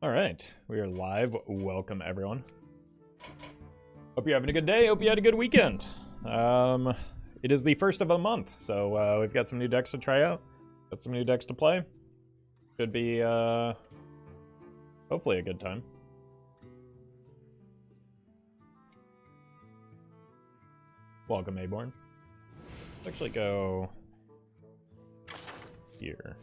All right, we are live. Welcome, everyone. Hope you're having a good day. Hope you had a good weekend. It is the first of a month, so we've got some new decks to try out. Got some new decks to play. Should be, hopefully a good time. Welcome, Aborn. Let's actually go here.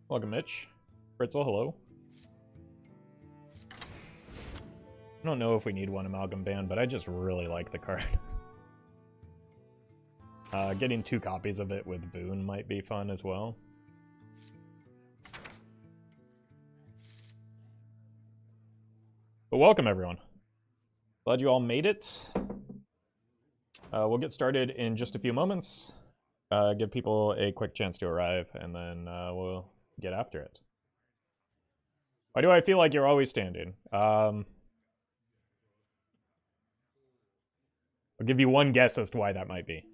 Welcome, Mitch. Fritzel, hello. I don't know if we need one Amalgam Band, but I just really like the card. Getting 2 copies of it with Voon might be fun as well. But welcome, everyone. Glad you all made it. We'll get started in just a few moments. Give people a quick chance to arrive, and then we'll get after it. Why do I feel like you're always standing? I'll give you one guess as to why that might be.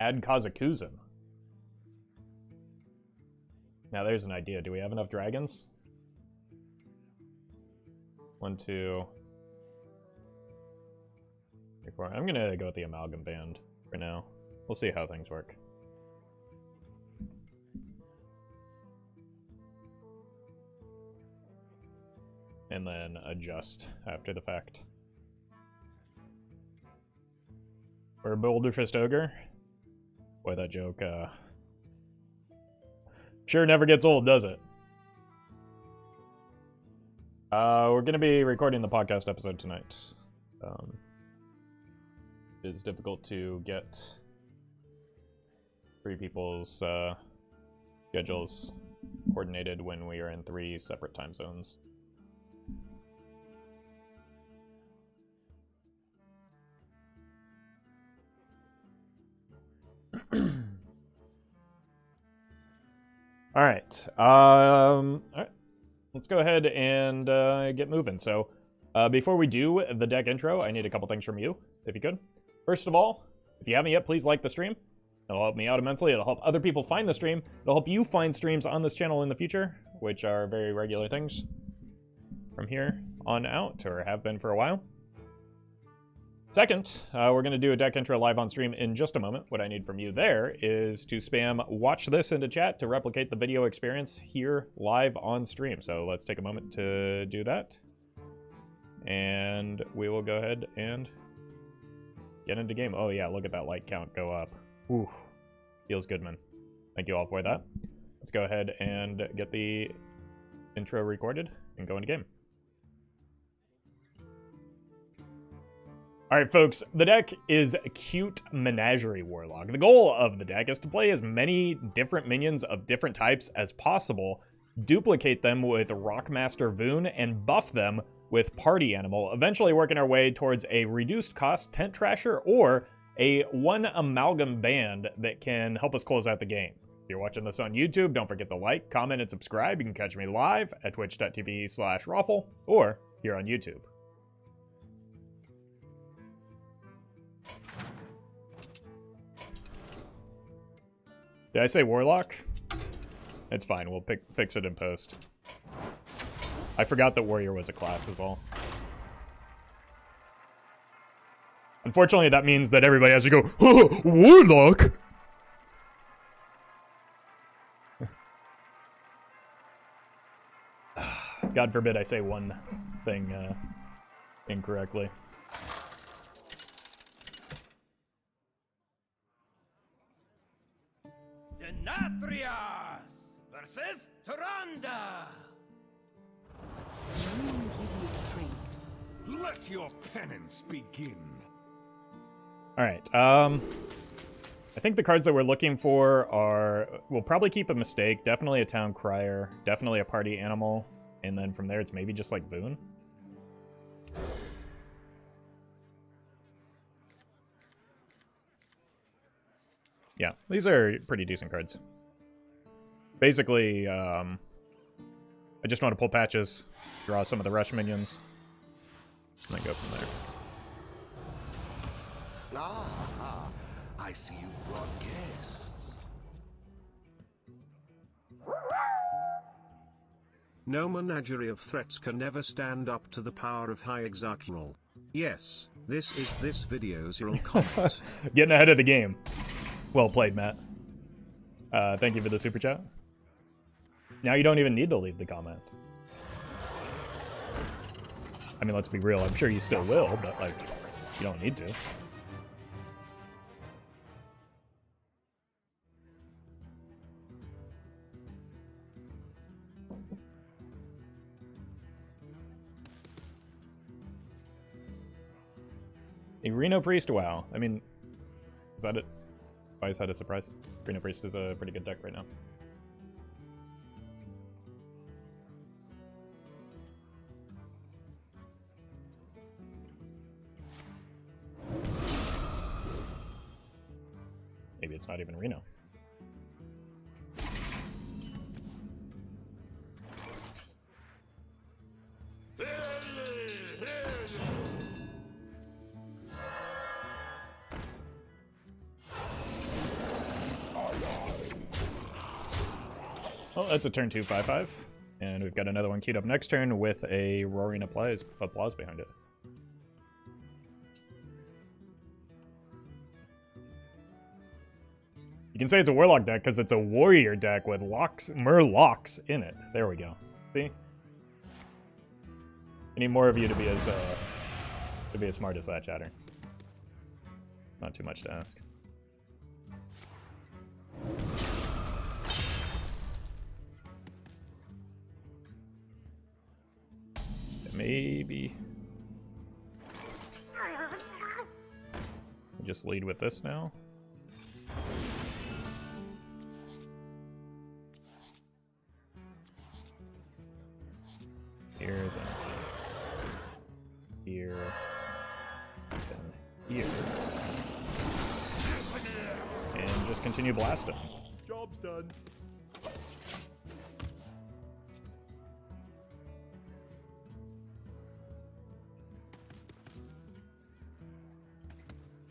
Add Kazakuzin. Now there's an idea. Do we have enough dragons? 1, 2, 3, 4. I'm gonna go with the Amalgam Band for now. We'll see how things work. And then adjust after the fact. Or Boulder Fist Ogre. Boy, that joke, sure never gets old, does it? We're gonna be recording the podcast episode tonight. It is difficult to get 3 people's schedules coordinated when we are in 3 separate time zones. All right. Let's go ahead and get moving. So before we do the deck intro, I need a couple things from you, if you could. First of all, if you haven't yet, please like the stream. It'll help me out immensely. It'll help other people find the stream. It'll help you find streams on this channel in the future, which are very regular things from here on out, or have been for a while. Second, we're going to do a deck intro live on stream in just a moment. What I need from you there is to spam watch this into chat to replicate the video experience here live on stream. So let's take a moment to do that. And we will go ahead and get into game. Oh yeah, look at that light count go up. Ooh, feels good, man. Thank you all for that. Let's go ahead and get the intro recorded and go into game. Alright folks, the deck is Cute Menagerie Warlock. The goal of the deck is to play as many different minions of different types as possible, duplicate them with Rockmaster Voon, and buff them with Party Animal, eventually working our way towards a reduced cost Tent Trasher or a 1 Amalgam Band that can help us close out the game. If you're watching this on YouTube, don't forget to like, comment, and subscribe. You can catch me live at twitch.tv/Roffle or here on YouTube. Did I say Warlock? It's fine, we'll fix it in post. I forgot that Warrior was a class is all. Unfortunately, that means that everybody has to go, oh, Warlock! God forbid I say one thing incorrectly. Denatrius versus Tyrande. Let your penance begin. All right. I think the cards that we're looking for are, we'll probably keep a Mistake, definitely a Town Crier, definitely a Party Animal, and then from there it's maybe just like Voon. Yeah, these are pretty decent cards. Basically, I just want to pull patches, draw some of the rush minions, and then go from there. Ah, I see you've brought guests. No menagerie of threats can never stand up to the power of High Exarchional. Yes, this is this video's real comment. Getting ahead of the game. Well played, Matt. Thank you for the super chat. Now you don't even need to leave the comment. I mean, let's be real. I'm sure you still will, but, like, you don't need to. A Reno Priest? Wow. I mean, is that it? Why is that a surprise? Reno Priest is a pretty good deck right now. Maybe it's not even Reno. Well, that's a turn 2 5/5. And we've got another one queued up next turn with a roaring applause behind it. You can say it's a warlock deck because it's a warrior deck with murlocs in it. There we go. See? I need more of you to be as smart as that, chatter. Not too much to ask. Maybe just lead with this now. Here, then here, then here, and just continue blasting. Job's done.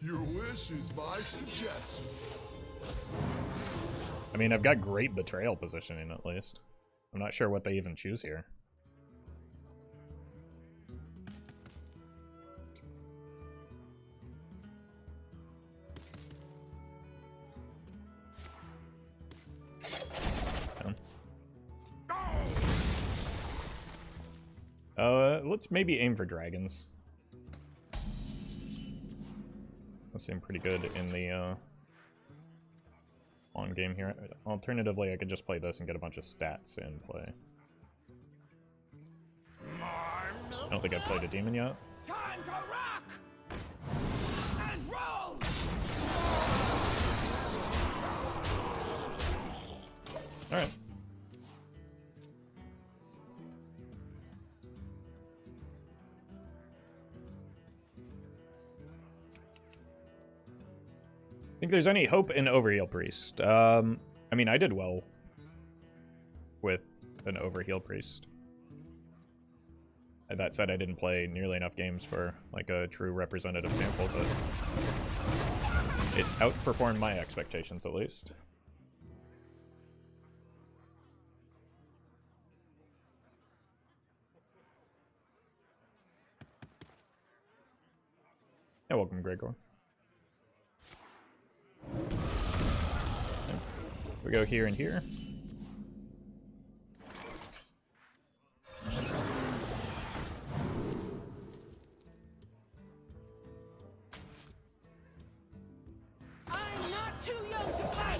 Your wish is my suggestion. I mean, I've got great betrayal positioning at least. I'm not sure what they even choose here. Let's maybe aim for dragons. That seemed pretty good in the on game here. Alternatively, I could just play this and get a bunch of stats in play. I don't think I've played a demon yet. Time to rock and roll. All right. Think there's any hope in Overheal Priest? I mean, I did well with an Overheal Priest. That said, I didn't play nearly enough games for like a true representative sample, but it outperformed my expectations at least. Yeah, welcome, Gregor. We go here and here. I'm not too young to play.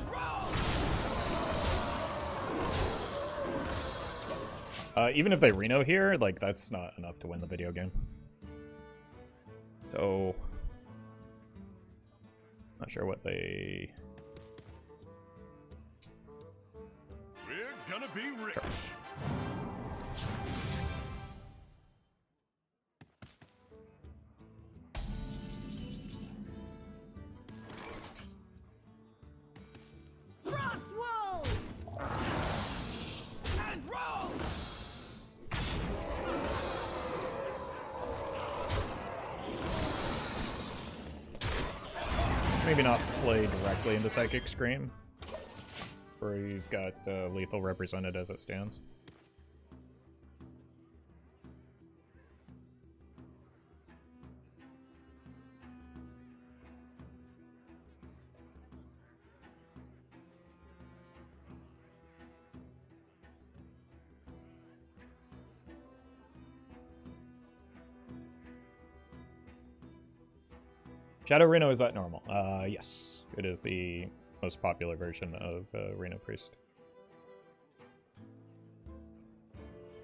Roll. Even if they Reno here, like, that's not enough to win the video game. So, not sure what they... We're gonna be rich. maybe not play directly into Psychic Scream, where you've got lethal represented as it stands. Shadow Reno, is that normal? Yes. It is the most popular version of Reno Priest.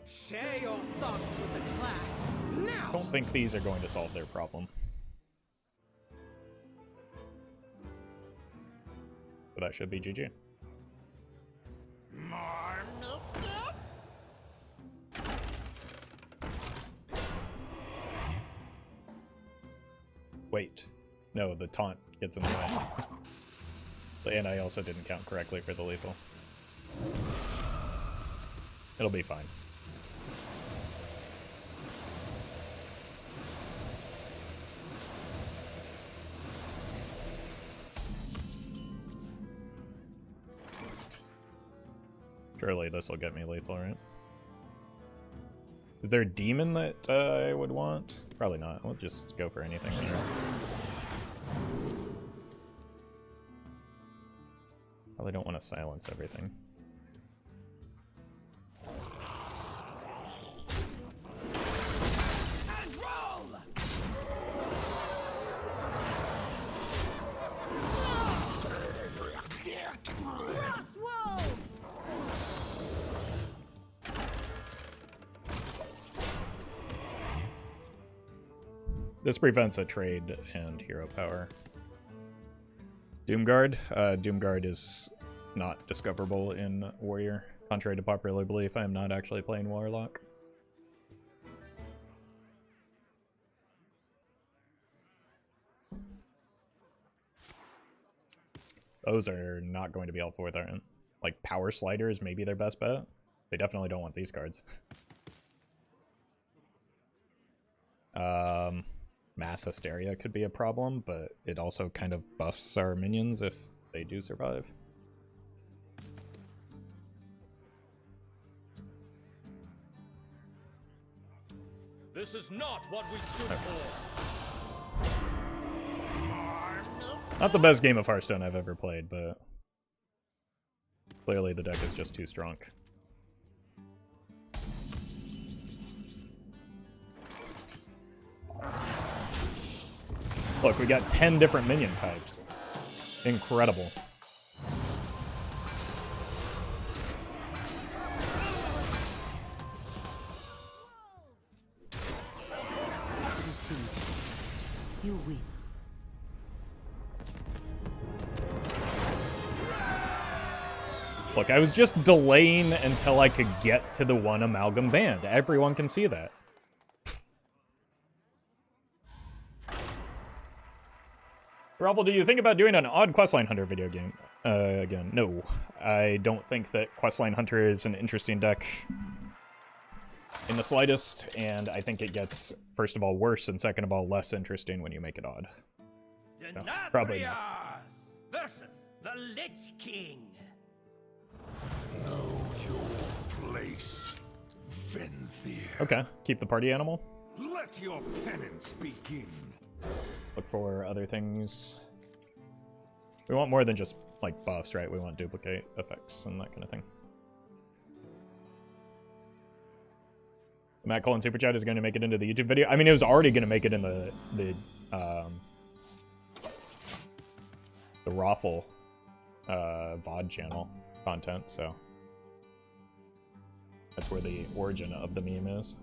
Share your thoughts with the class now. I don't think these are going to solve their problem. But that should be GG. More new stuff? Wait. No, the taunt gets in the way. And I also didn't count correctly for the lethal. It'll be fine. Surely this will get me lethal, right? Is there a demon that I would want? Probably not. We'll just go for anything here. Probably don't want to silence everything. And roll! Lost wolves! This prevents a trade and hero power. Doomguard. Doomguard is not discoverable in Warrior. Contrary to popular belief, I am not actually playing Warlock. Those are not going to be helpful with our, like, Power Sliders, maybe their best bet. They definitely don't want these cards. Mass Hysteria could be a problem, but it also kind of buffs our minions if they do survive. This is not what we stood for. Not the best game of Hearthstone I've ever played, but clearly the deck is just too strong. Look, we got 10 different minion types. Incredible. You win. Look, I was just delaying until I could get to the one amalgam band. Everyone can see that. Roffle, do you think about doing an odd Questline Hunter video game? Again, no. I don't think that Questline Hunter is an interesting deck in the slightest, and I think it gets, first of all, worse, and second of all, less interesting when you make it odd. No, probably not. Versus the Lich King. Know your place, Venthyr. Okay, keep the party animal. Let your penance begin. Look for other things. We want more than just, like, buffs, right? We want duplicate effects and that kind of thing. Matt Cullen Super Chat is going to make it into the YouTube video. I mean, it was already going to make it in the Roffle VOD channel content, so that's where the origin of the meme is.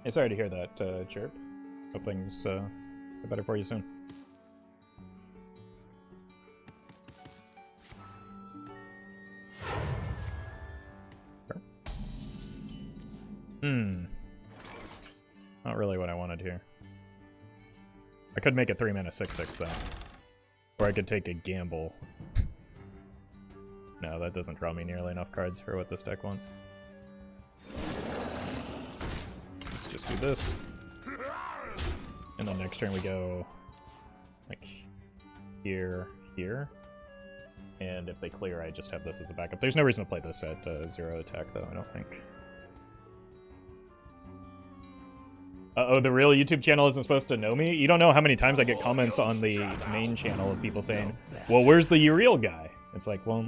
Hey, sorry to hear that, Chirp. Hope things get better for you soon. Sure. Not really what I wanted here. I could make it 3 mana 6/6 though. Or I could take a gamble. No, that doesn't draw me nearly enough cards for what this deck wants. Let's just do this. And then next turn we go like here, here. And if they clear, I just have this as a backup. There's no reason to play this at 0 attack, though, I don't think. Uh-oh, the real YouTube channel isn't supposed to know me? You don't know how many times I get comments on the main channel of people saying, well, where's the real guy? It's like, well,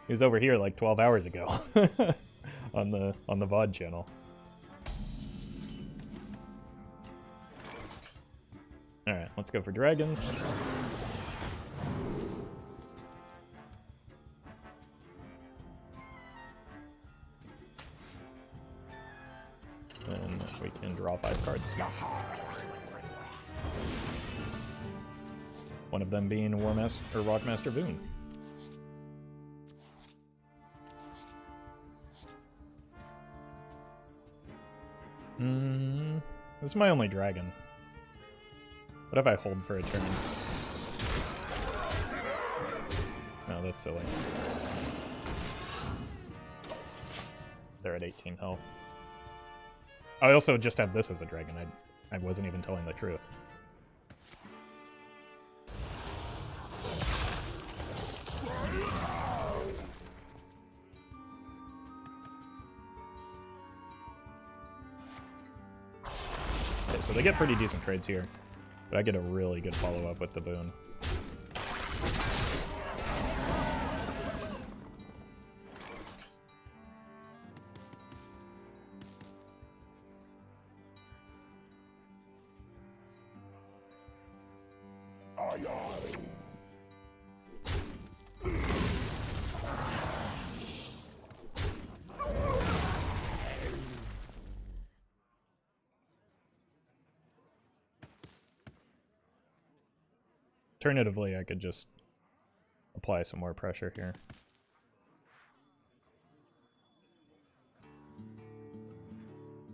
he was over here like 12 hours ago on the VOD channel. Alright, let's go for dragons. Then we can draw 5 cards. One of them being Rockmaster Voon. This is my only dragon. What if I hold for a turn? No, that's silly. They're at 18 health. I also just have this as a dragon. I wasn't even telling the truth. Okay, so they get pretty decent trades here. But I get a really good follow-up with the Voon. Alternatively, I could just apply some more pressure here.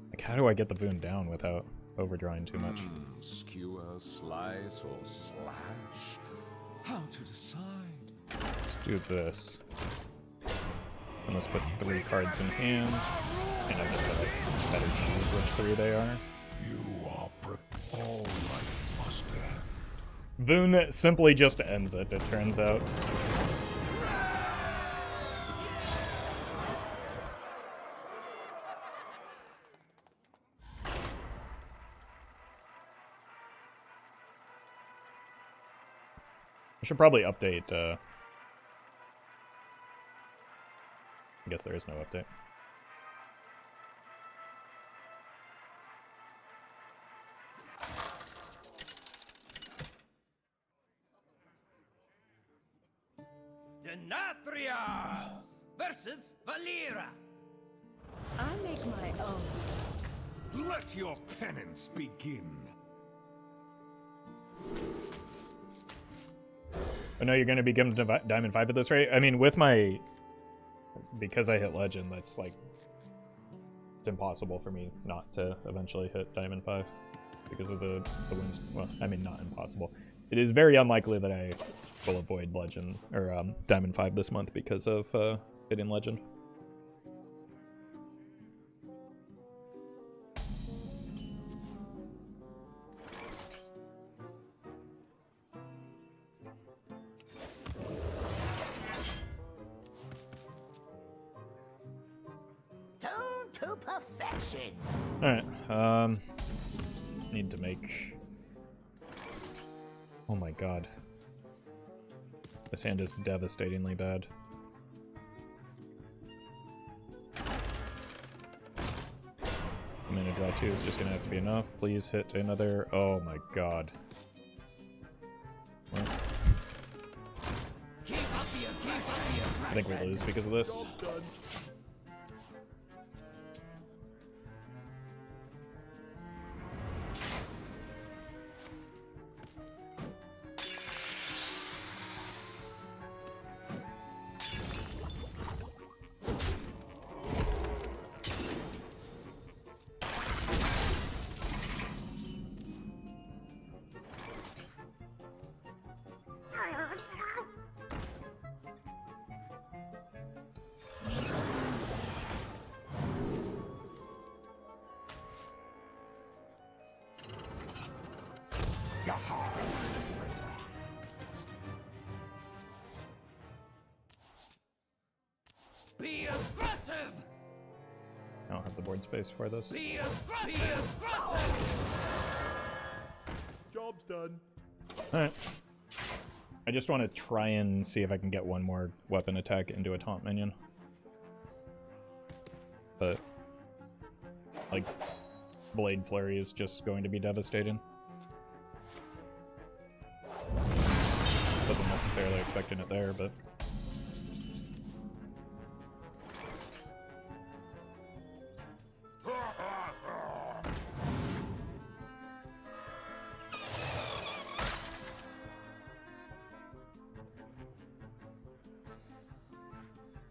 Like, how do I get the Voon down without overdrawing too much? Skewer, slice, or slash? How to decide? Let's do this. And this puts 3 cards in hand. And I get to like better choose which 3 they are. You are all right, master. Voon simply just ends it turns out. I should probably update, I guess there is no update. Denatrius versus Valera. I make my own. Let your penance begin. Oh no, you're going to be given Diamond 5 at this rate? I mean, with my... Because I hit Legend, that's like... It's impossible for me not to eventually hit Diamond 5. Because of the wins... Well, I mean, not impossible. It is very unlikely that I will avoid Legend, or Diamond 5 this month because of hitting Legend. Tone to perfection. Alright, need to make... Oh my god. This hand is devastatingly bad. Mana draw 2 is just gonna have to be enough. Please hit another... Oh my god. Well, I think we lose because of this. Be aggressive! I don't have the board space for this. Be aggressive! Job's done. Alright. I just want to try and see if I can get one more weapon attack into a taunt minion. But, like, Blade Flurry is just going to be devastating. Wasn't necessarily expecting it there, but...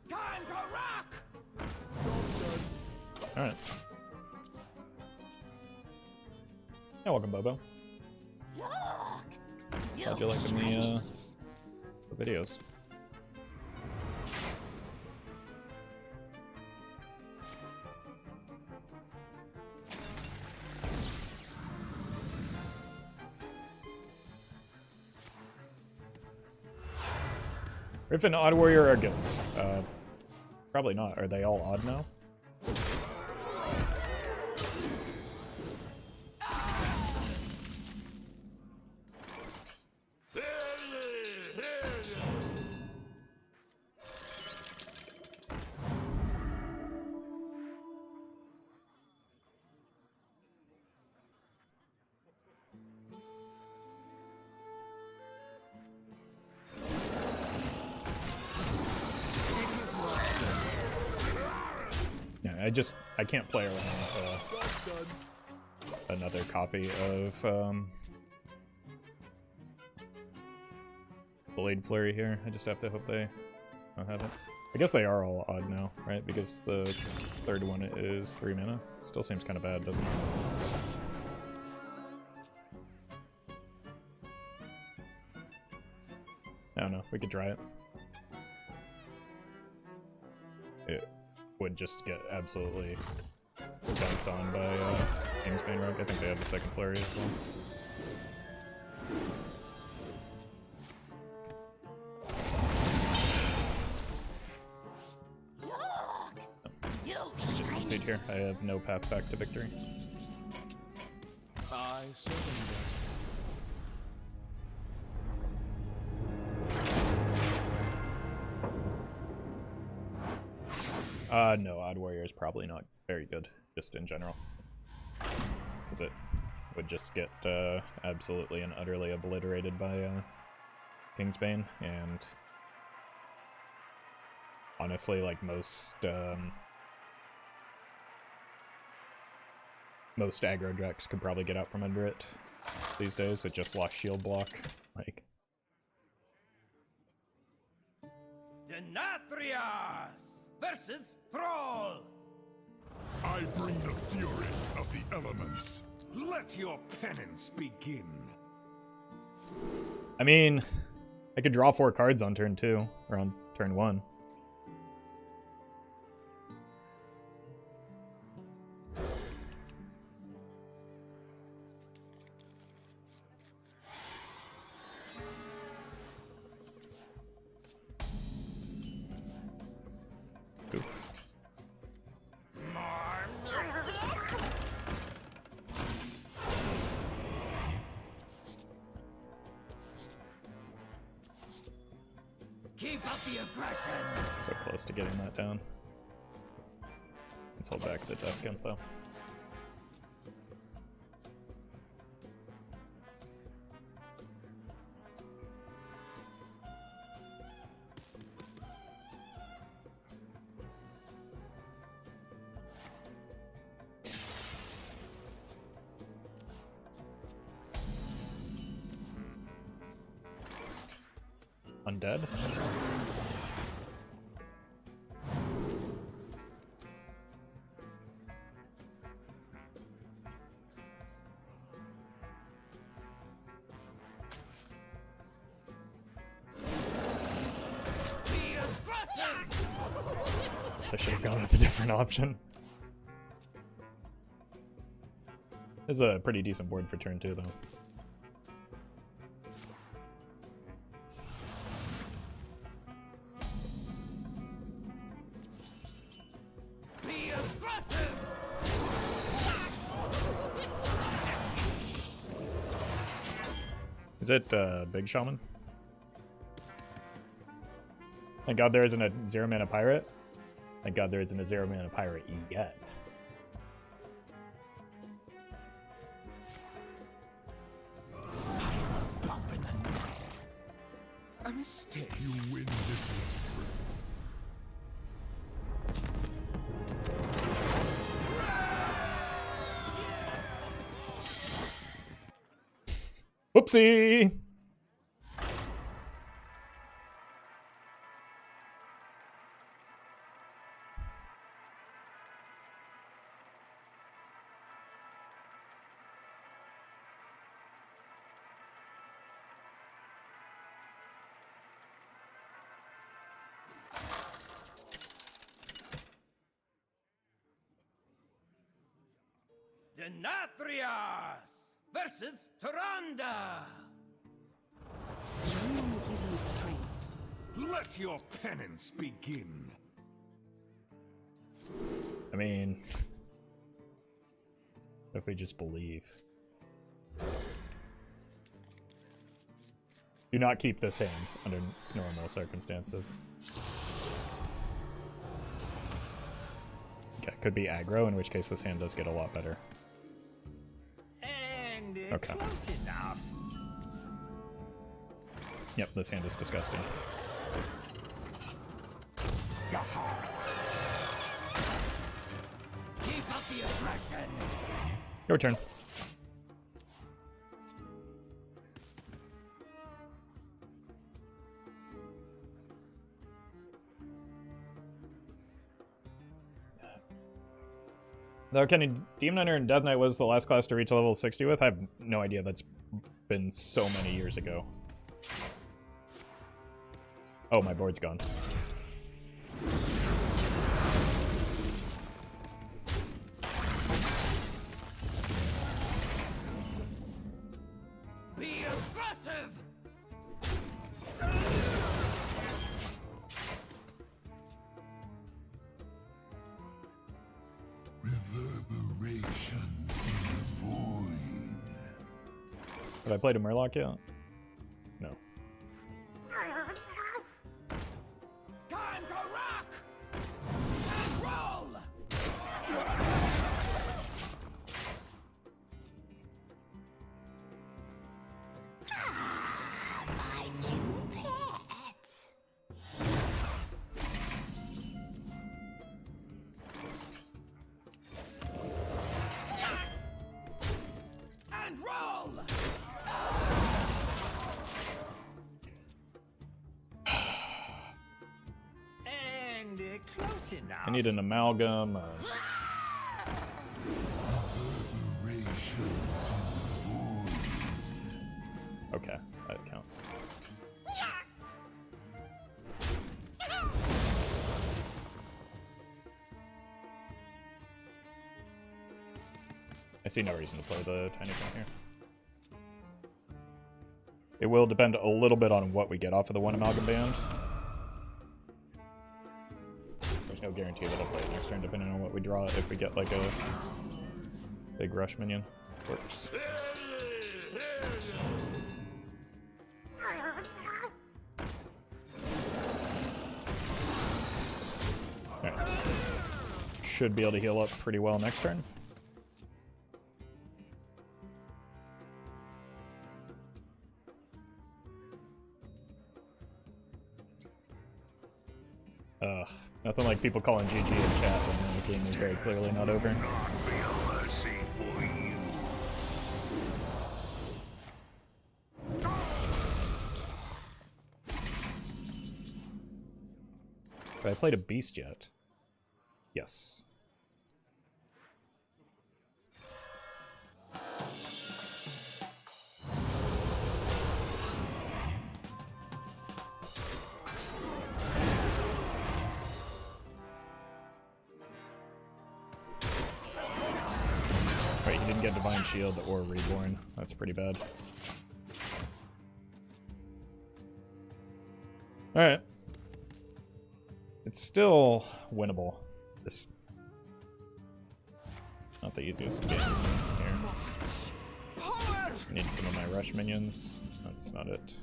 Time to rock! Alright. Yeah, welcome, Bobo. Glad you liking the videos. Riff and Odd Warrior are good. Probably not. Are they all odd now? I can't play around with another copy of Blade Flurry here. I just have to hope they don't have it. I guess they are all odd now, right? Because the third one is 3 mana. Still seems kind of bad, doesn't it? I don't know. We could try it. It would just get absolutely dunked on by Kingsbane Rogue. I think they have the second flurry as well. Oh, just concede here. I have no path back to victory. I surrender. No, Odd Warrior is probably not very good, just in general. Because it would just get absolutely and utterly obliterated by Kingsbane, and honestly, like most aggro decks could probably get out from under it these days. It just lost shield block, like. Denatrius versus Thrall! I bring the fury of the elements. Let your penance begin. I mean, I could draw 4 cards on turn 2, or on turn 1. Oof. Keep up the aggression! So close to getting that down. Let's hold back the Death Imp though. Undead? So I should have gone with a different option. This is a pretty decent board for turn 2 though. Is it Big Shaman? Thank God there isn't a 0-mana pirate. Thank God there isn't a 0-mana pirate yet. A mistake. You win this one. Whoopsie! Denathrias versus Tyrande. Let your penance begin. I mean, if we just believe. Do not keep this hand under normal circumstances. Okay, could be aggro, in which case this hand does get a lot better. And Okay. close enough. Yep, this hand is disgusting. Keep up the aggression. Your turn. Though Kenny, Demon Hunter and Death Knight was the last class to reach level 60 with? I have no idea. That's been so many years ago. Oh, my board's gone. Be aggressive. Reverberations in the void. Have I played a Murloc yet? No. Time to rock and roll. My new pet. And roll. And close enough. I need an amalgam. Reverberations in the void. Okay, that counts. I see no reason to play the tiny thing here. It will depend a little bit on what we get off of the one amalgam band. There's no guarantee that I'll play it next turn, depending on what we draw. If we get like a big rush minion, works. Alright. Should be able to heal up pretty well next turn. Nothing like people calling GG in chat when the game is very clearly not over. Have I played a beast yet? Yes. Right, he didn't get Divine Shield or Reborn. That's pretty bad. Alright. It's still winnable. This not the easiest game here. Need some of my rush minions. that's not it.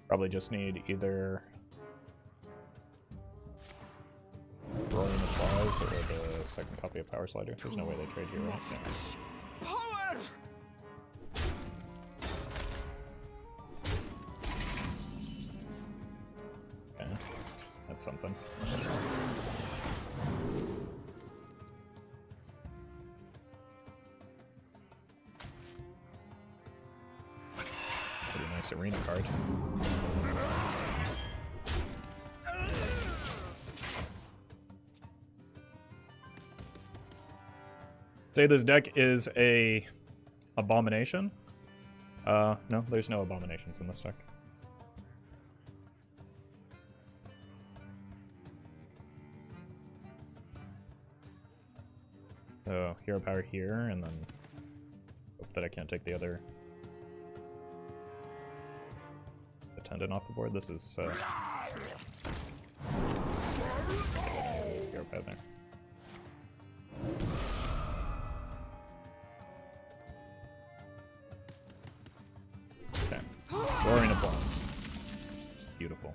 Probably just need either Roaring Applause or the second copy of Power Slider. There's no way they trade here, right? Yeah. Power! Okay, that's something. Pretty nice arena card. Say this deck is a abomination. No, there's no abominations in this deck. So hero power here, and then hope that I can't take the other attendant off the board. This is hero power there. Okay. Roaring Applause. Beautiful.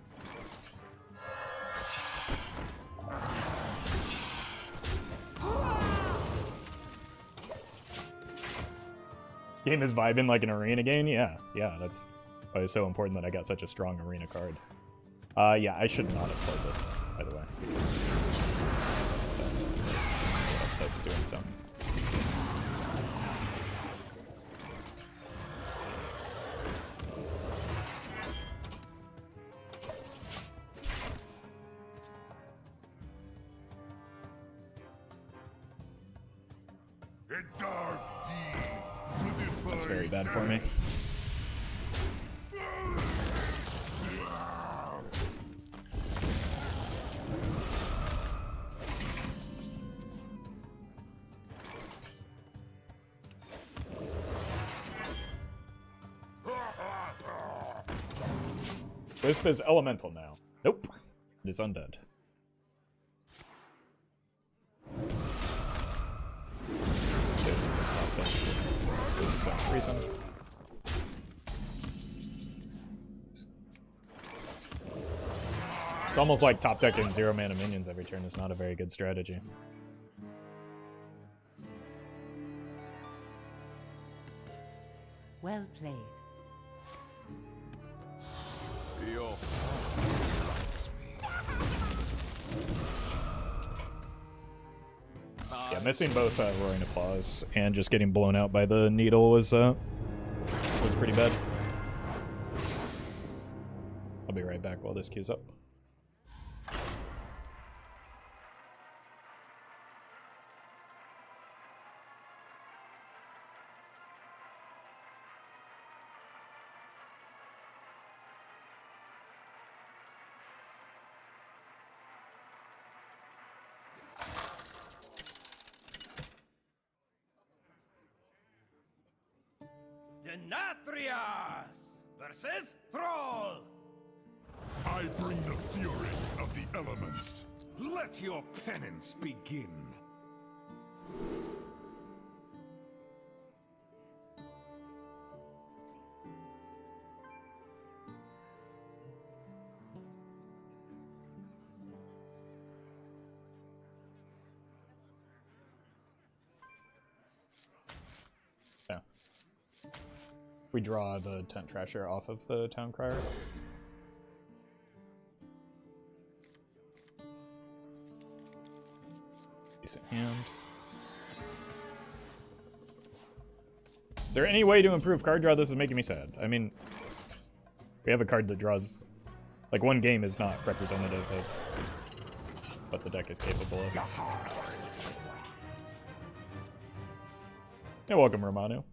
Game is vibing like an arena game? Yeah, that's why it's so important that I got such a strong arena card. Yeah, I should not have played this, by the way, because it's just a good upside for doing so. A dark deed to defy That's very bad for me. Wisp is elemental now. Nope. It is undead. This is on reason. It's almost like top decking 0 mana minions every turn is not a very good strategy. Well played. Yeah, missing both Roaring Applause and just getting blown out by the needle was pretty bad. I'll be right back while this queues up. Denathrias versus Thrall. I bring the fury of the elements. Let your penance begin. Yeah. We draw the Tent Trasher off of the Town Crier. Decent hand. Is there any way to improve card draw? This is making me sad. I mean, we have a card that draws... Like, one game is not representative of what the deck is capable of. Yeah, welcome, Romano.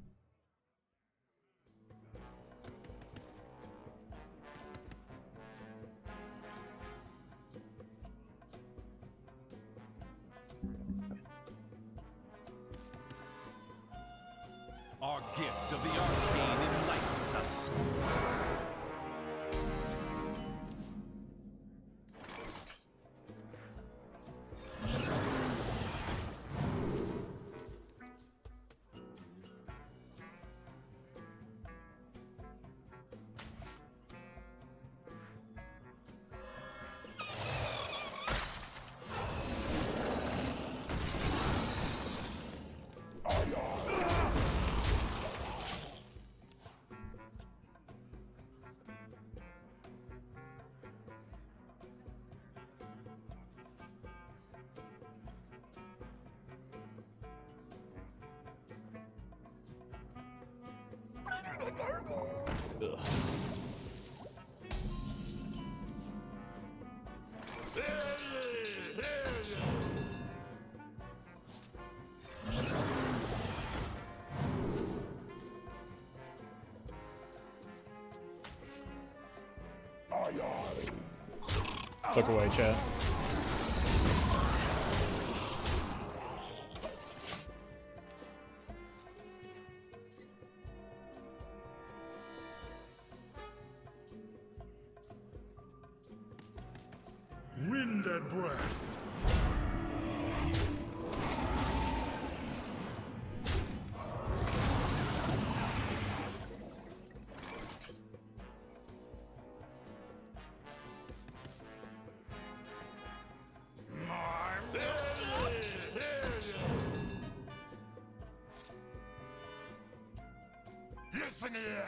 Our gift of the arcane enlightens us. Ugh. Look away, chat. Wind and breath. Listen here.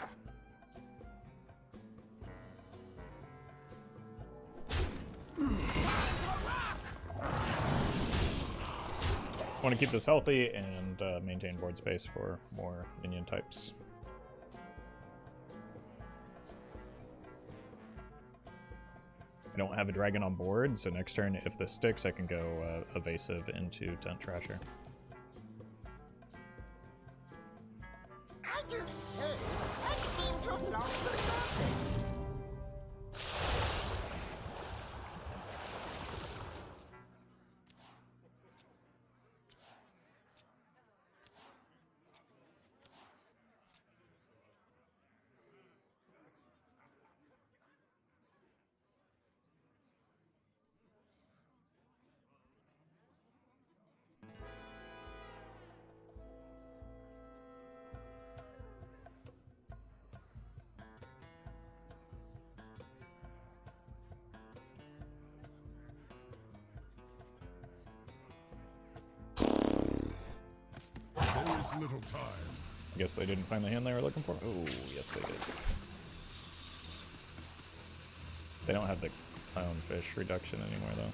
Want to keep this healthy and maintain board space for more minion types. I don't have a dragon on board, so next turn, if this sticks, I can go evasive into Tent Trasher. I do say, I seem to have lost the surface. There is little time. I guess they didn't find the hand they were looking for. Oh, yes they did. They don't have the clownfish reduction anymore, though.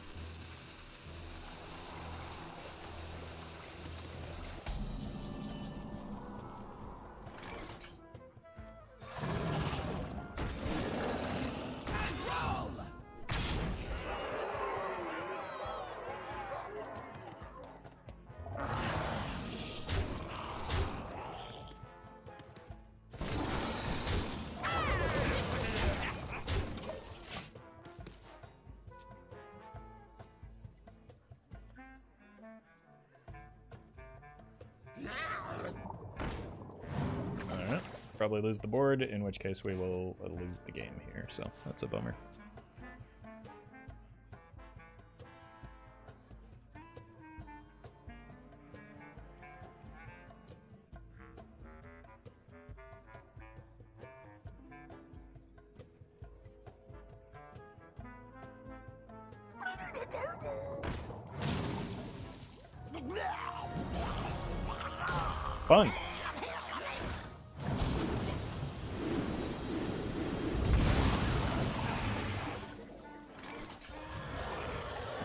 Alright, probably lose the board, in which case we will lose the game here, so that's a bummer. Fun!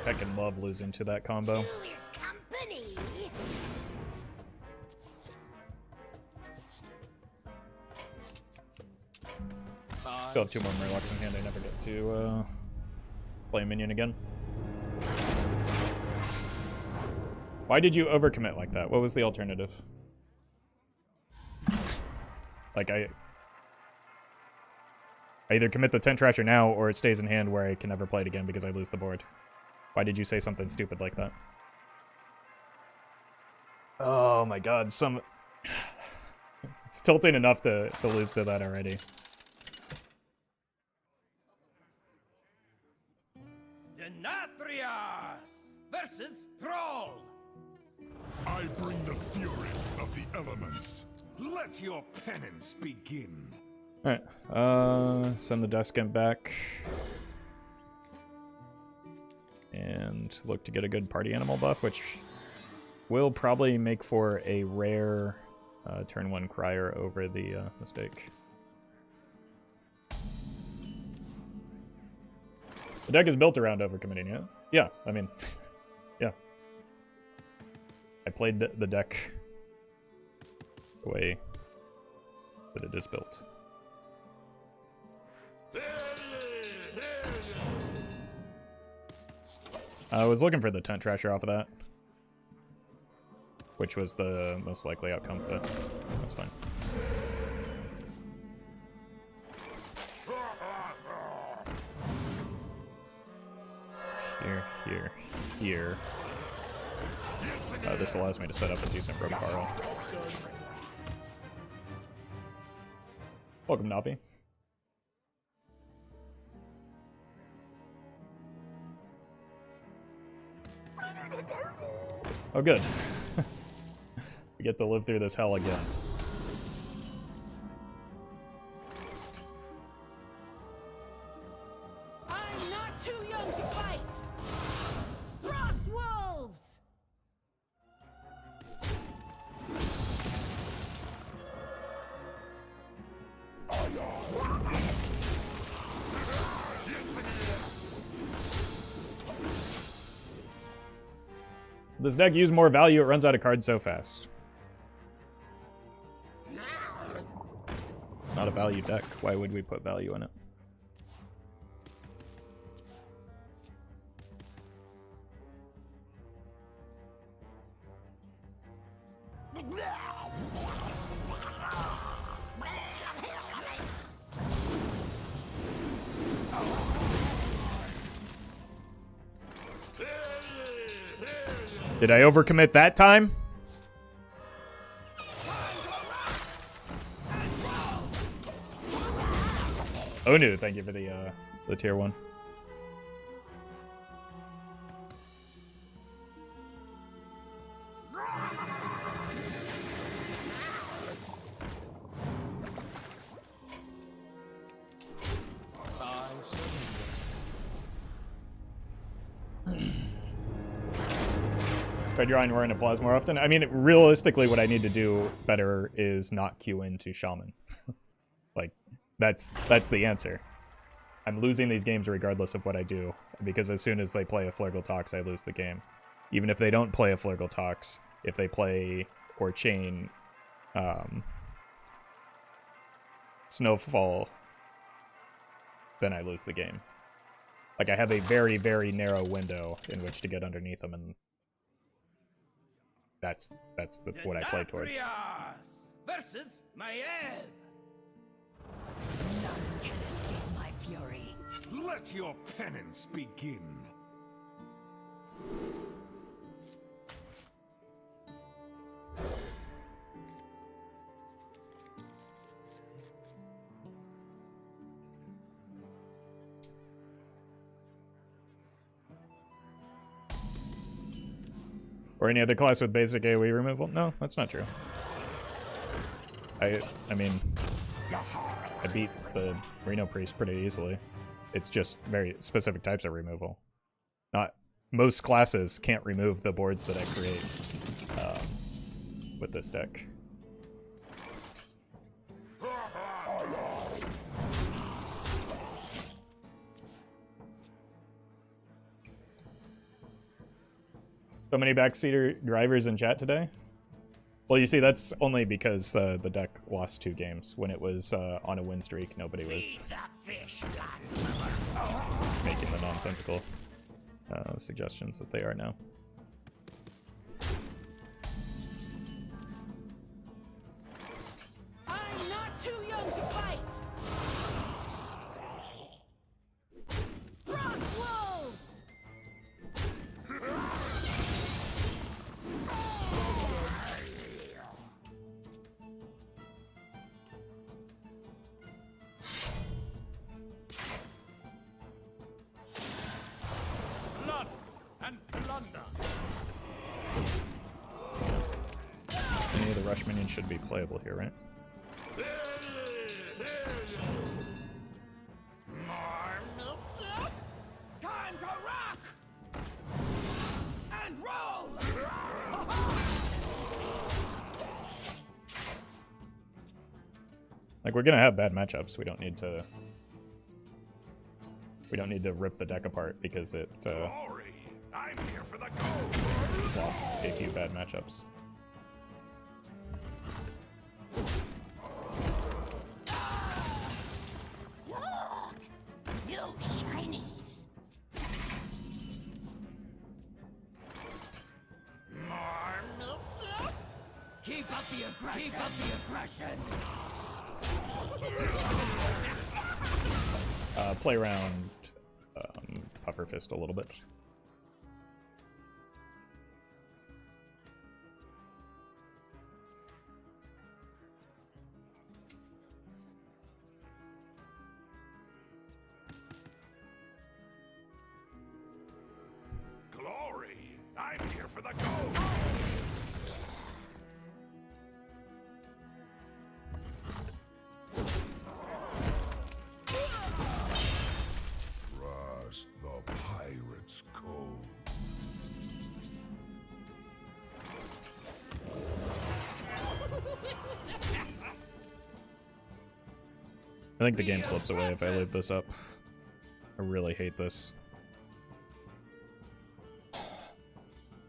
I can love losing to that combo. Who is company? Still have 2 more Murlocs in hand. I never get to play a minion again. Why did you overcommit like that? What was the alternative? Like, I either commit the Tent Trasher now, or it stays in hand where I can never play it again because I lose the board. Why did you say something stupid like that? Oh my god, it's tilting enough to lose to that already. Denatrius versus Thrall. I bring the fury of the elements. Let your penance begin. Alright, send the Death Imp back. And look to get a good party animal buff, which will probably make for a rare turn 1 Crier over the mistake. The deck is built around overcommitting, yeah? Yeah, I mean, yeah. I played the deck the way but it is built. I was looking for the Tent Trasher off of that, which was the most likely outcome, but that's fine. Here. This allows me to set up a decent Rokaro. Welcome, Navi. Oh, good. We get to live through this hell again. I'm not too young to fight! Frost wolves! This deck uses more value, it runs out of cards so fast. It's not a value deck. Why would we put value in it? Did I overcommit that time? Onu, thank you for the tier 1. Try drawing Roaring Applause more often. I mean, realistically, what I need to do better is not queue into Shaman. Like, that's the answer. I'm losing these games regardless of what I do, because as soon as they play a Flurgle Tox, I lose the game. Even if they don't play a Flurgle Tox, if they play or chain Snowfall, then I lose the game. Like, I have a very, very narrow window in which to get underneath them, and that's what I play towards. Versus Maiev. None can escape my fury. Let your penance begin. Or any other class with basic AoE removal? No, that's not true. I mean, I beat the Reno Priest pretty easily. It's just very specific types of removal. Not most classes can't remove the boards that I create with this deck. So many backseater drivers in chat today? Well, you see, that's only because the deck lost 2 games. When it was on a win streak, nobody was making the nonsensical suggestions that they are now. I'm not too young to fight! Frost wolves! Blood and plunder. Any of the rush minions should be playable here, right? More mischief? Time to rock! And roll! Like, we're gonna have bad matchups. We don't need to rip the deck apart because it Glory! I'm here for the gold! lost a few bad matchups. those shinies. More mischief? Keep up the aggression. Keep up the aggression. Play around Puffer Fist a little bit. Glory! I'm here for the gold! Trust the pirate's code. I think the game slips away if I leave this up. I really hate this.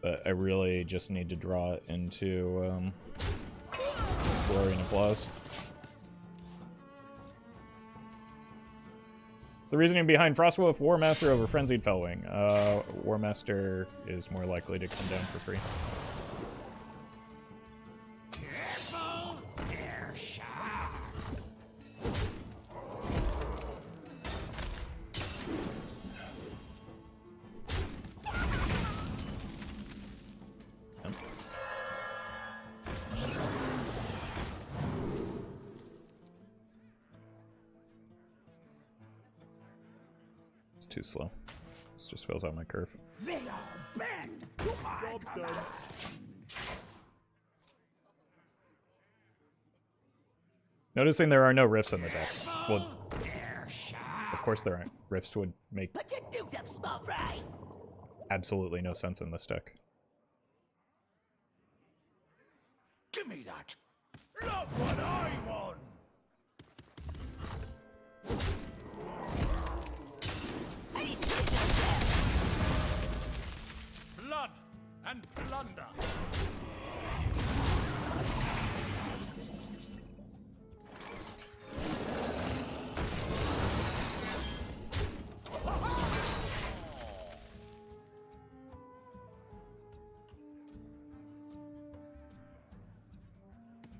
But I really just need to draw it into glory and applause. It's the reasoning behind Frostwolf Warmaster over Frenzied Fellwing. Warmaster is more likely to come down for free. Careful, they're sharp. It's too slow. This just fills out my curve. They all bend to my command. Noticing there are no rifts in the deck. Well, They're sharp. of course there aren't. Rifts would make Put your dukes up, small fry. absolutely no sense in this deck. Give me that. Look what I won. Blood and plunder.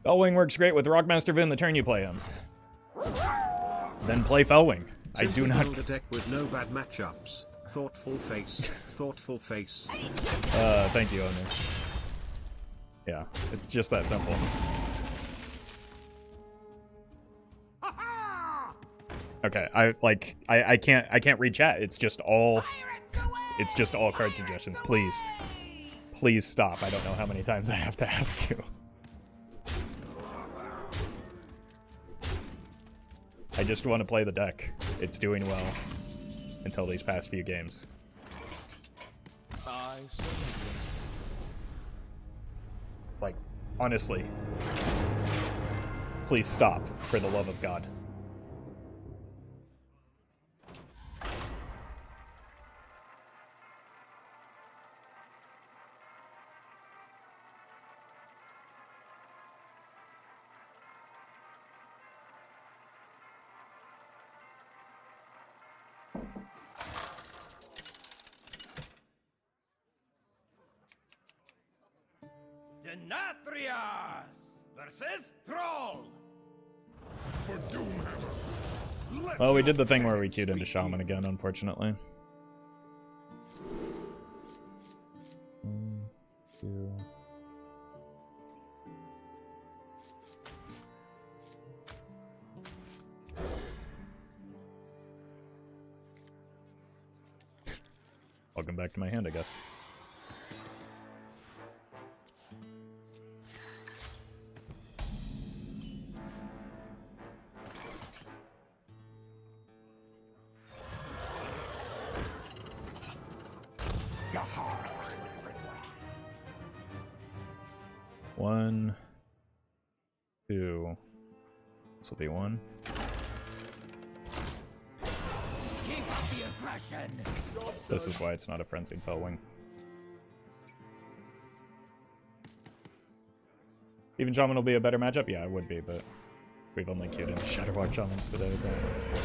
Fellwing works great with Rockmaster Vin the turn you play him. Then play Fellwing. I do Simply not. build a deck with no bad matchups. Thoughtful face. Thoughtful face. Thank you, Onu. Yeah, it's just that simple. Okay, I can't read chat. It's just all card suggestions. Please stop. I don't know how many times I have to ask you. I just want to play the deck. It's doing well until these past few games. Like, honestly, please stop, for the love of God. Denatrius versus Troll. For Doomhammer. Let Well, we your did the thing where we fans queued into speak. Shaman again, unfortunately. 1, 2. Welcome back to my hand, I guess. One, two. This will be one. Keep up the aggression. This is why it's not a frenzied Fellwing. Even Shaman will be a better matchup? Yeah, it would be, but we've only queued into Shadowwalk Shamans today, apparently.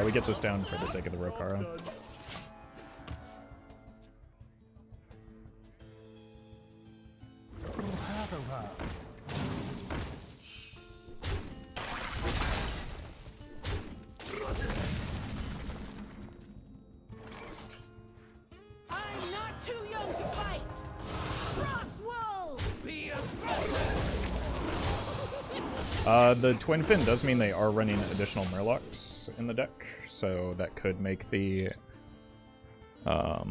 We get this down for the sake of the Rokara. I'm not too young to fight! Frost wolves! Be The Twin Fin does mean they are running additional Murlocs in the deck, so that could make the I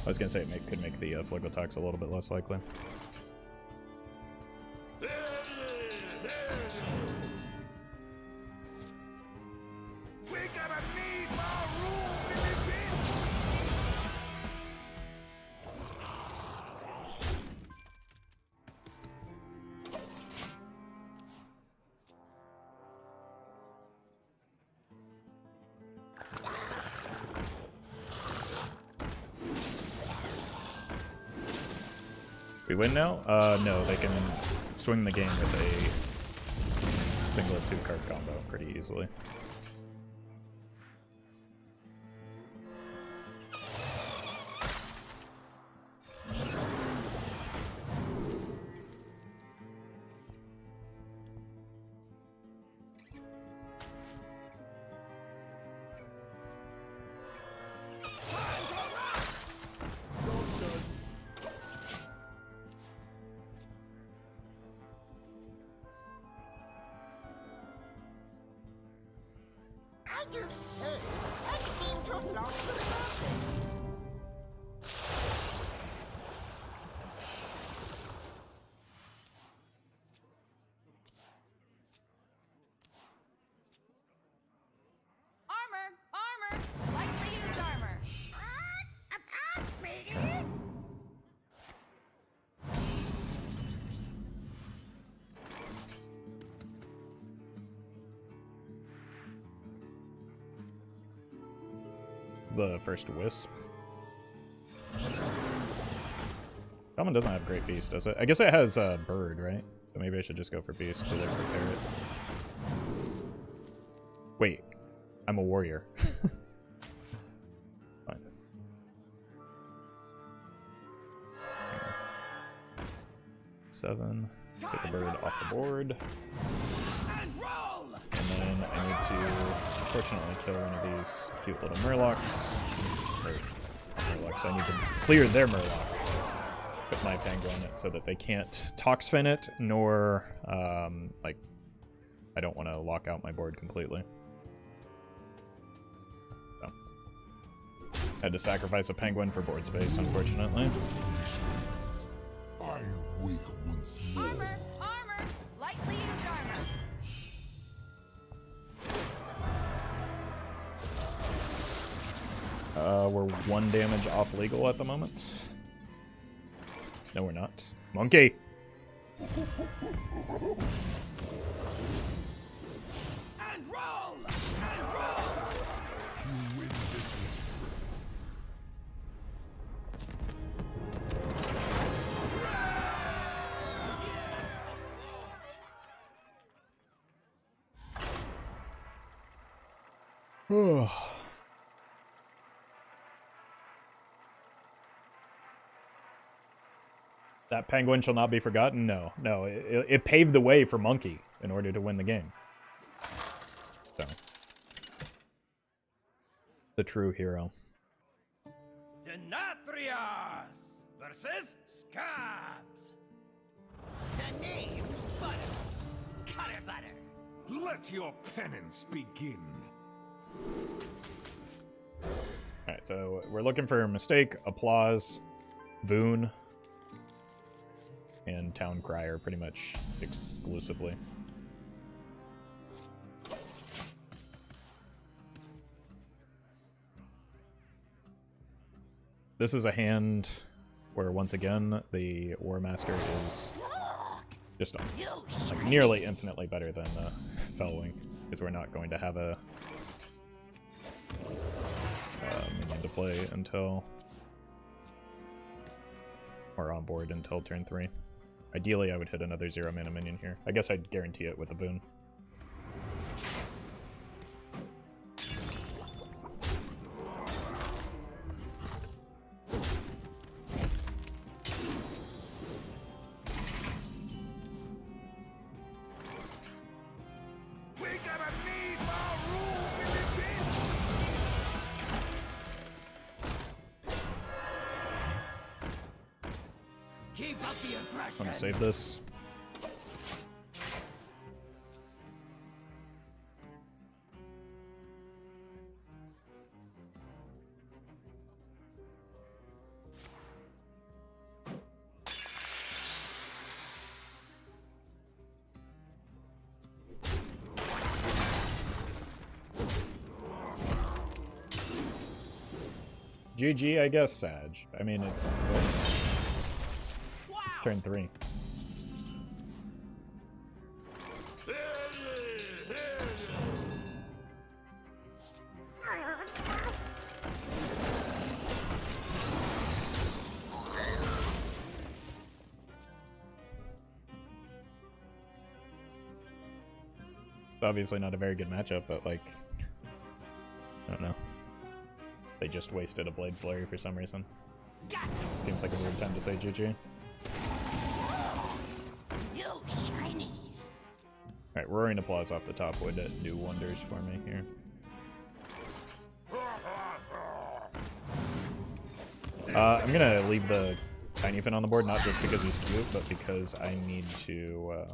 was gonna say it could make the Flip attacks a little bit less likely. We're gonna need more room in the bench. We win now? No, they can swing the game with a single 2-card combo pretty easily. I do say, I seem to have lost the surface. Armor! Armor! Lightly used armor! The first Wisp. Common doesn't have Great Beast, does it? I guess it has Bird, right? So maybe I should just go for Beast to like prepare it. Wait, I'm a warrior. Fine. 7. Get the bird off the board. And then I need to, unfortunately, kill one of these cute little Murlocs. Or Murlocs, I need to clear their Murloc with my Penguin so that they can't Toxfin it, nor, like, I don't want to lock out my board completely. So. Had to sacrifice a Penguin for board space, unfortunately. I wake once more. Armor! Armor! Lightly used armor! We're 1 damage off legal at the moment. No, we're not. Monkey! And roll! And roll! You win this one. That Penguin shall not be forgotten? No, no. It paved the way for Monkey in order to win the game. So. The true hero. Denatrios versus Scabs. The name's Butter. Cutter Butter. Let your penance begin. Alright, so we're looking for Mistake, Applause, Voon, and Town Crier pretty much exclusively. This is a hand where, once again, the War Master is just like nearly infinitely better than Fellwing, because we're not going to have a minion to play until or on board until turn 3. Ideally, I would hit another 0 mana minion here. I guess I'd guarantee it with the boon. Keep up the aggression. I'm gonna save this. GG, I guess, Sag. I mean, it's turn 3. It's obviously not a very good matchup, but like, I don't know. They just wasted a Blade Flurry for some reason. Seems like a weird time to say GG. Alright, Roaring Applause off the top would do wonders for me here. I'm gonna leave the Tiny Fin on the board, not just because he's cute, but because I need to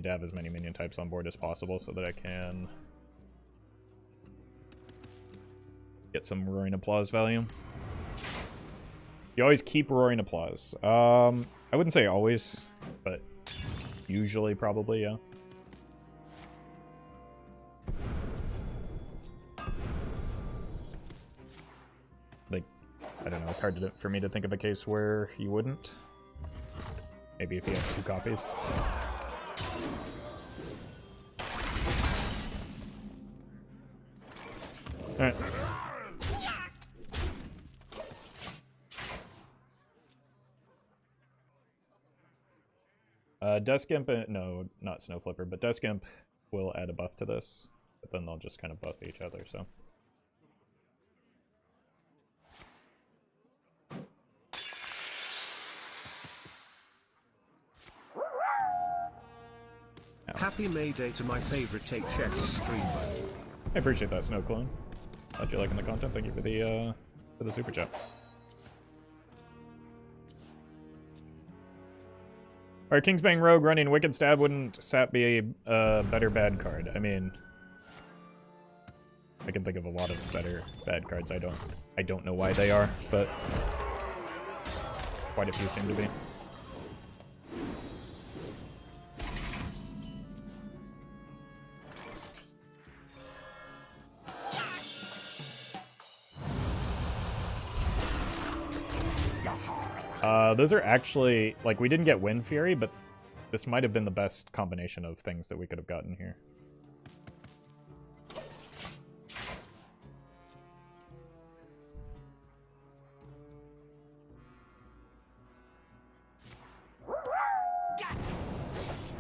have as many minion types on board as possible so that I can get some Roaring Applause value. You always keep Roaring Applause. I wouldn't say always, but usually, probably, yeah. Like, I don't know, it's hard for me to think of a case where you wouldn't. Maybe if you have 2 copies. Alright. Dusk Imp, no, not Snow Flipper, but Dusk Imp will add a buff to this, but then they'll just kind of buff each other, so. Happy May Day to my favorite Take Chess streamer. I appreciate that, Snow Clone. Glad you're liking the content. Thank you for the super chat. Alright, Kingsbane Rogue running Wicked Stab. Wouldn't Sap be a better bad card? I mean, I can think of a lot of better bad cards. I don't know why they are, but quite a few seem to be. Those are actually, like, we didn't get Wind Fury, but this might have been the best combination of things that we could have gotten here.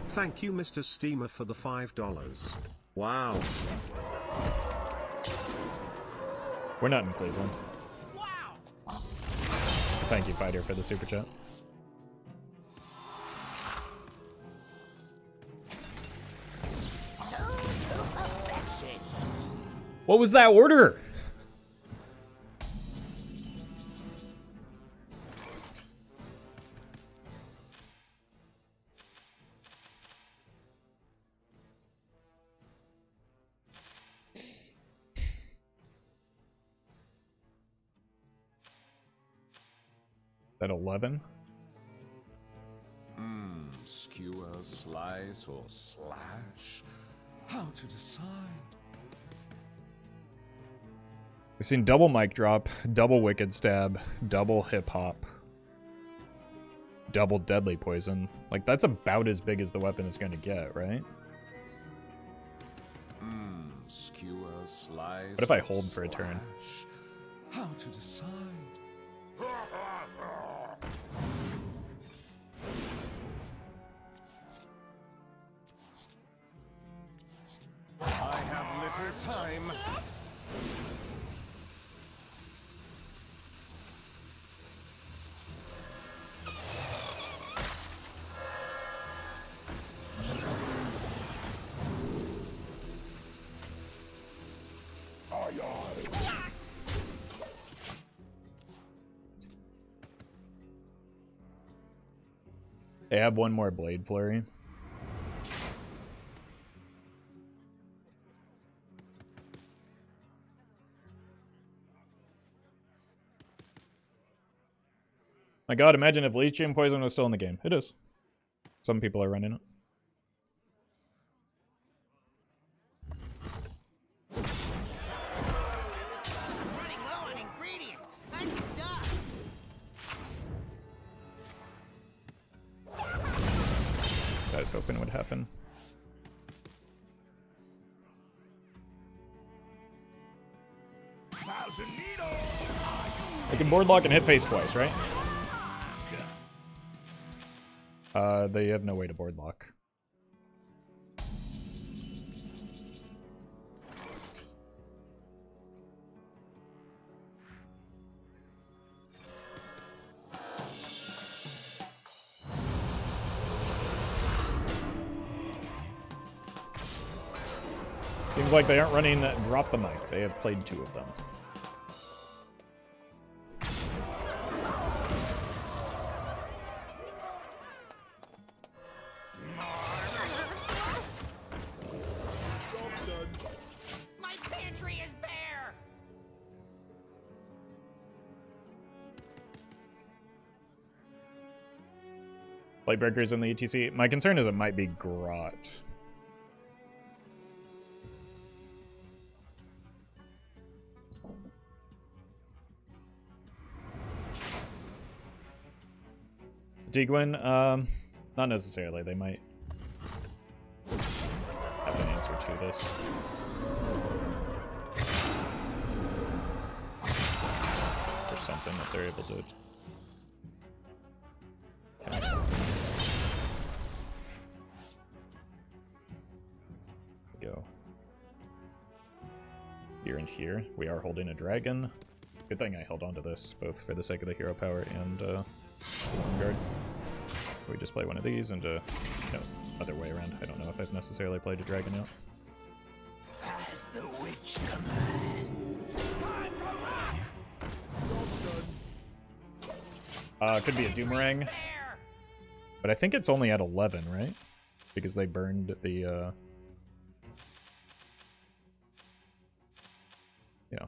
Thank you, Mr. Steamer, for the $5. Wow. We're not in Cleveland. Thank you, Fighter, for the super chat. What was that order? At 11? Skewer, slice, or slash? How to decide? We've seen double Mic Drop, double Wicked Stab, double Hip Hop, double Deadly Poison. Like, that's about as big as the weapon is going to get, right? Skewer, slice. What if I hold for a turn? How to decide? They have one more Blade Flurry. My god, imagine if Leeching Poison was still in the game. It is. Some people are running it. Running low on ingredients. I'm stuck. I was hoping it would happen. They can board lock and hit face twice, right? They have no way to board lock. Seems like they aren't running Drop the Mic. They have played 2 of them. My pantry is bare. Lightbreakers in the ETC. My concern is it might be Grot. Degwin, not necessarily. They might have an answer to this. Or something that they're able to. Okay. Go. Here and here. We are holding a dragon. Good thing I held on to this, both for the sake of the hero power and guard. We just play one of these and no, other way around. I don't know if I've necessarily played a dragon yet. As the witch commands. Time to rock. Could be a Doomerang, but I think it's only at 11, right? Because they burned the yeah.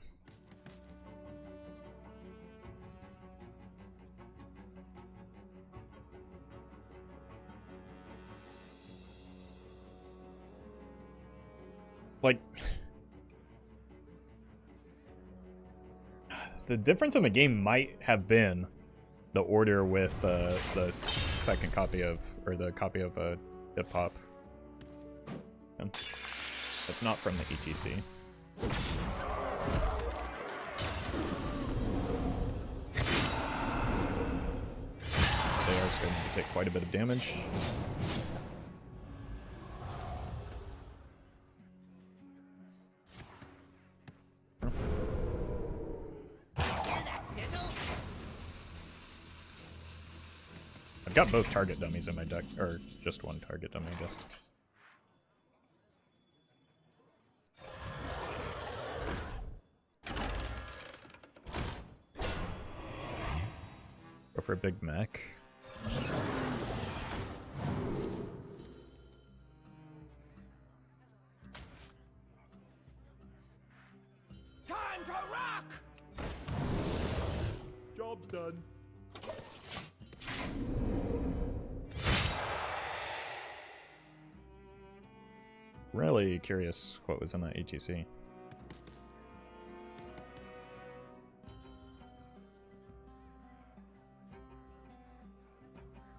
Like, the difference in the game might have been the order with the second copy of, or the copy of Hip Hop. And that's not from the ETC. They are starting to take quite a bit of damage. I've got both target dummies in my deck, or just one target dummy, I guess. Go for a big mech. Time to rock. Job's done. Really curious what was in that ETC.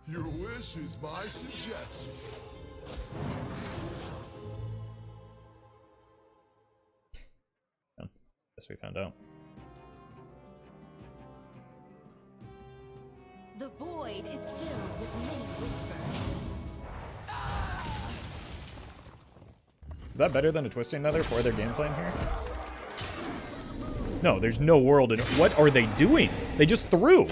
Your wish is my suggestion. Yeah, guess we found out. The void is filled with many whispers. Is that better than a Twisting Nether for their game plan here? No, there's no world in it. What are they doing? They just threw.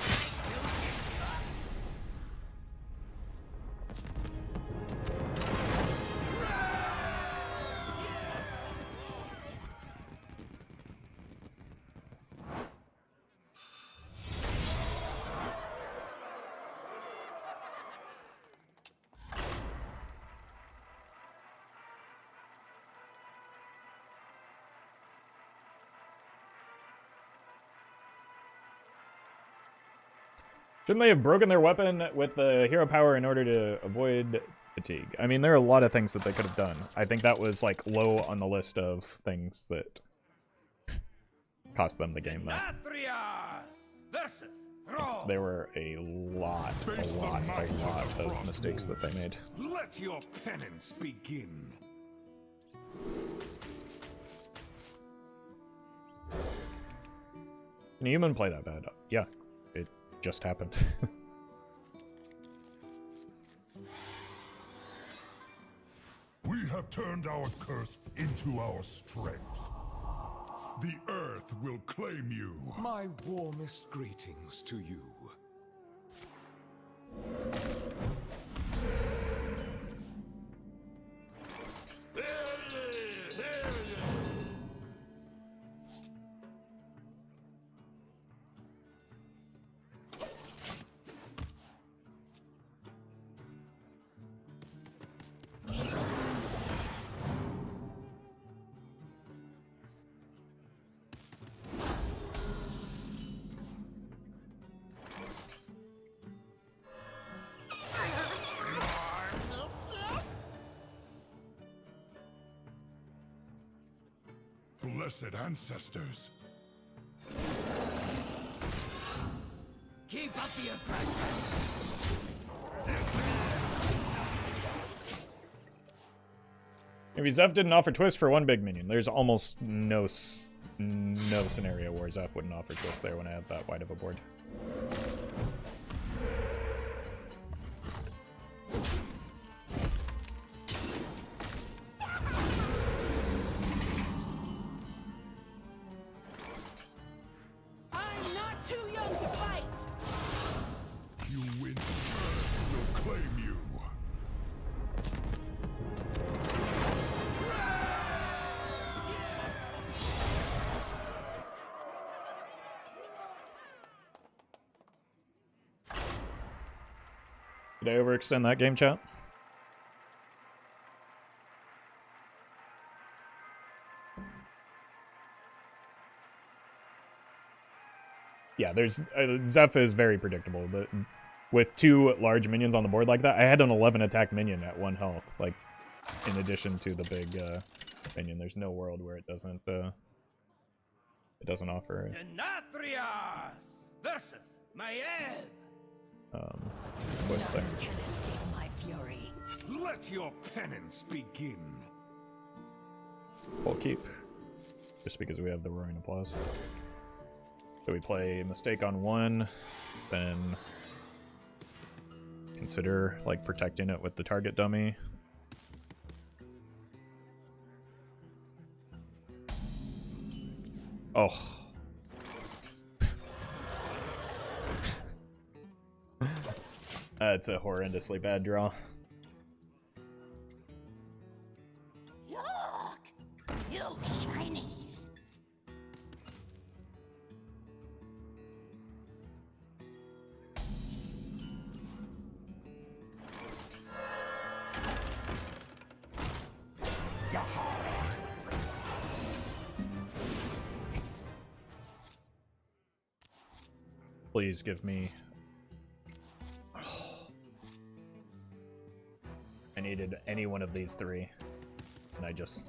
Shouldn't they have broken their weapon with the hero power in order to avoid fatigue? I mean, there are a lot of things that they could have done. I think that was like low on the list of things that cost them the game, though. There were a lot of mistakes that they made. Let your penance begin. Can a human play that bad? Yeah, it just happened. We have turned our curse into our strength. The earth will claim you. My warmest greetings to you. Blessed ancestors. Keep up the aggression. Maybe Zeph didn't offer Twist for one big minion. There's almost no scenario where Zeph wouldn't offer Twist there when I have that wide of a board. I'm not too young to fight. You win. Earth will claim you. Did I overextend that game, chat? Yeah, there's Zeph is very predictable. With two large minions on the board like that, I had an 11 attack minion at 1 health. Like, in addition to the big minion, there's no world where it doesn't offer Denatrius versus Maiev. Twist there. Can escape my fury. Let your penance begin. We'll keep, just because we have the roaring applause. So we play Mistake on 1, then consider like protecting it with the target dummy. Oh. That's a horrendously bad draw. Look! You shinies! Please give me... I needed any one of these three, and I just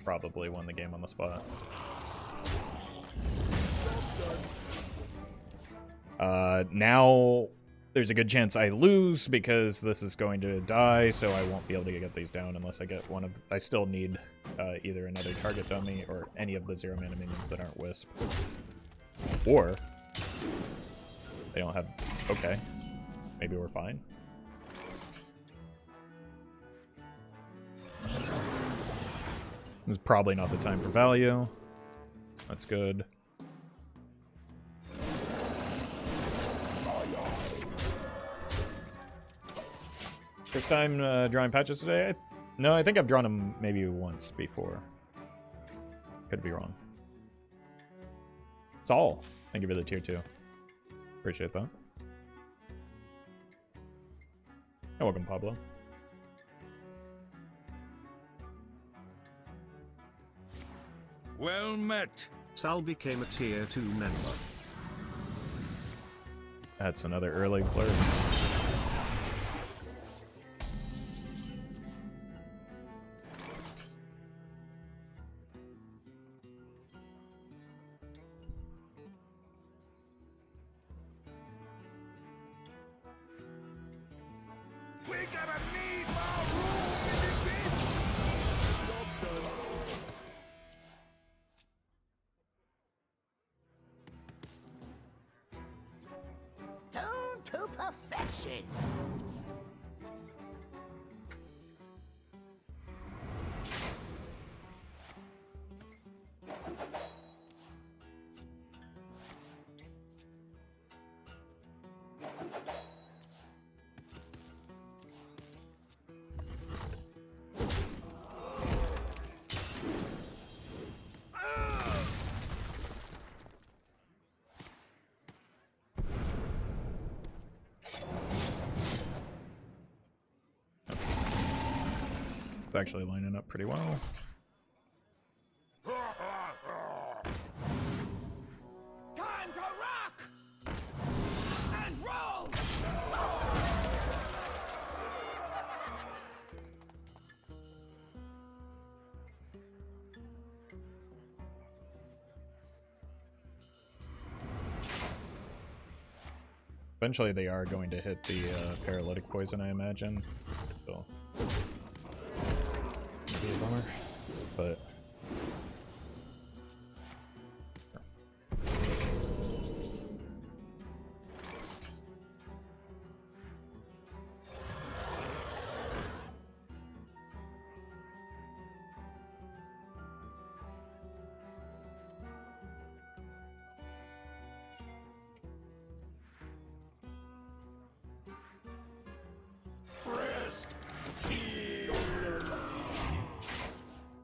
probably won the game on the spot. Now there's a good chance I lose because this is going to die, so I won't be able to get these down unless I get one of... I still need either another target dummy or any of the 0 mana minions that aren't Wisp. Or they don't have... Okay, maybe we're fine. This is probably not the time for value. That's good. First time drawing patches today? No, I think I've drawn them maybe once before. Could be wrong. It's all. Thank you for the tier 2. Appreciate that. And welcome, Pablo. Well met. Sal became a tier 2 member. That's another early flurry. We gotta need more room in the bitch. Tuned to perfection. It's actually lining up pretty well. Time to rock and roll. Eventually they are going to hit the paralytic poison, I imagine. So, be a bummer, but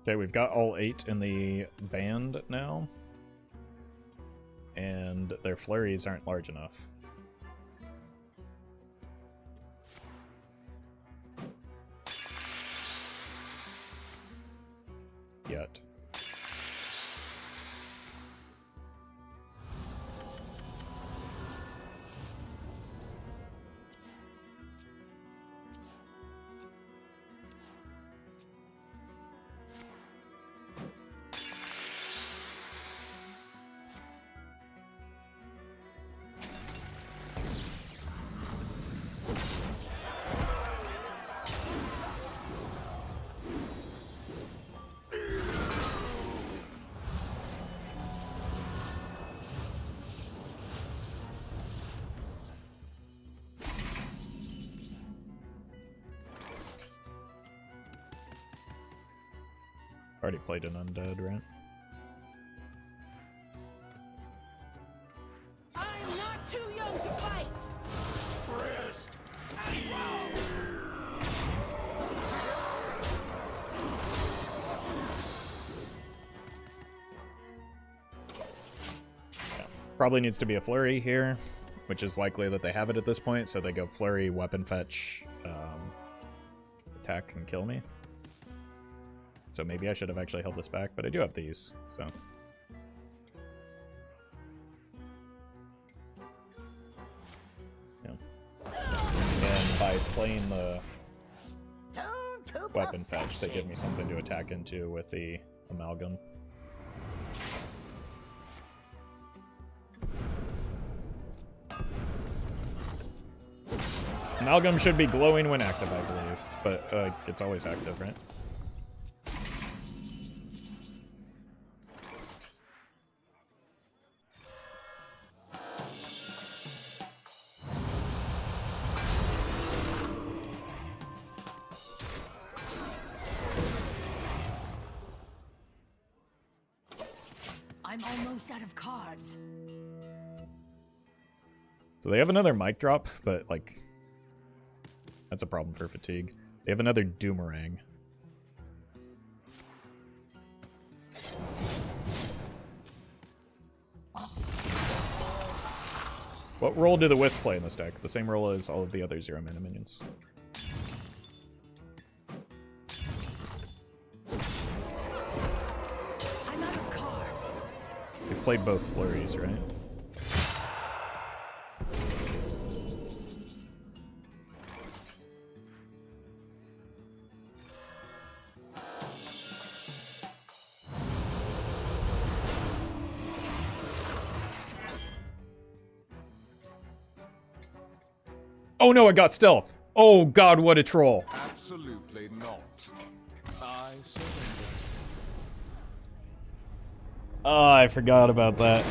okay, we've got all 8 in the band now, and their flurries aren't large enough. Yet. Already played an undead, right? I'm not too young to fight. Rest and roll. Yeah. Probably needs to be a flurry here, which is likely that they have it at this point, so they go flurry, weapon fetch, attack, and kill me. So maybe I should have actually held this back, but I do have these, so. Yeah. And by playing the Tuned to weapon fetch, they give perfection. me something to attack into with the amalgam. Amalgam should be glowing when active, I believe, but it's always active, right? I'm almost out of cards. So they have another mic drop, but like that's a problem for fatigue. They have another Doomerang. What role do the Wisp play in this deck? The same role as all of the other 0 mana minions. I'm out of cards. They've played both flurries, right? Oh no, I got stealth. Oh god, what a troll. Absolutely not. I surrender. Oh, I forgot about that.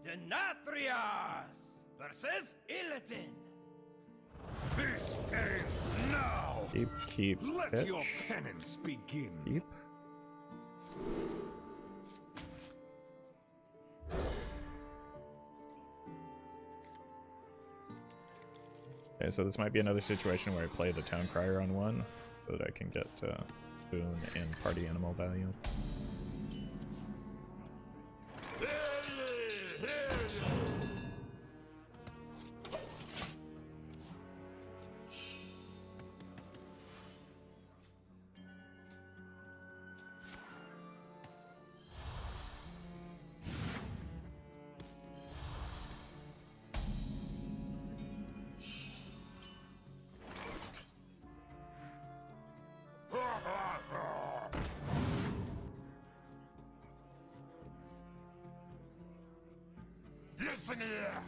Denathrias versus Illidan. This ends now. Keep, Let your bitch. penance begin. Keep. Okay, so this might be another situation where I play the Town Crier on one, so that I can get boon and party animal value. Listen here.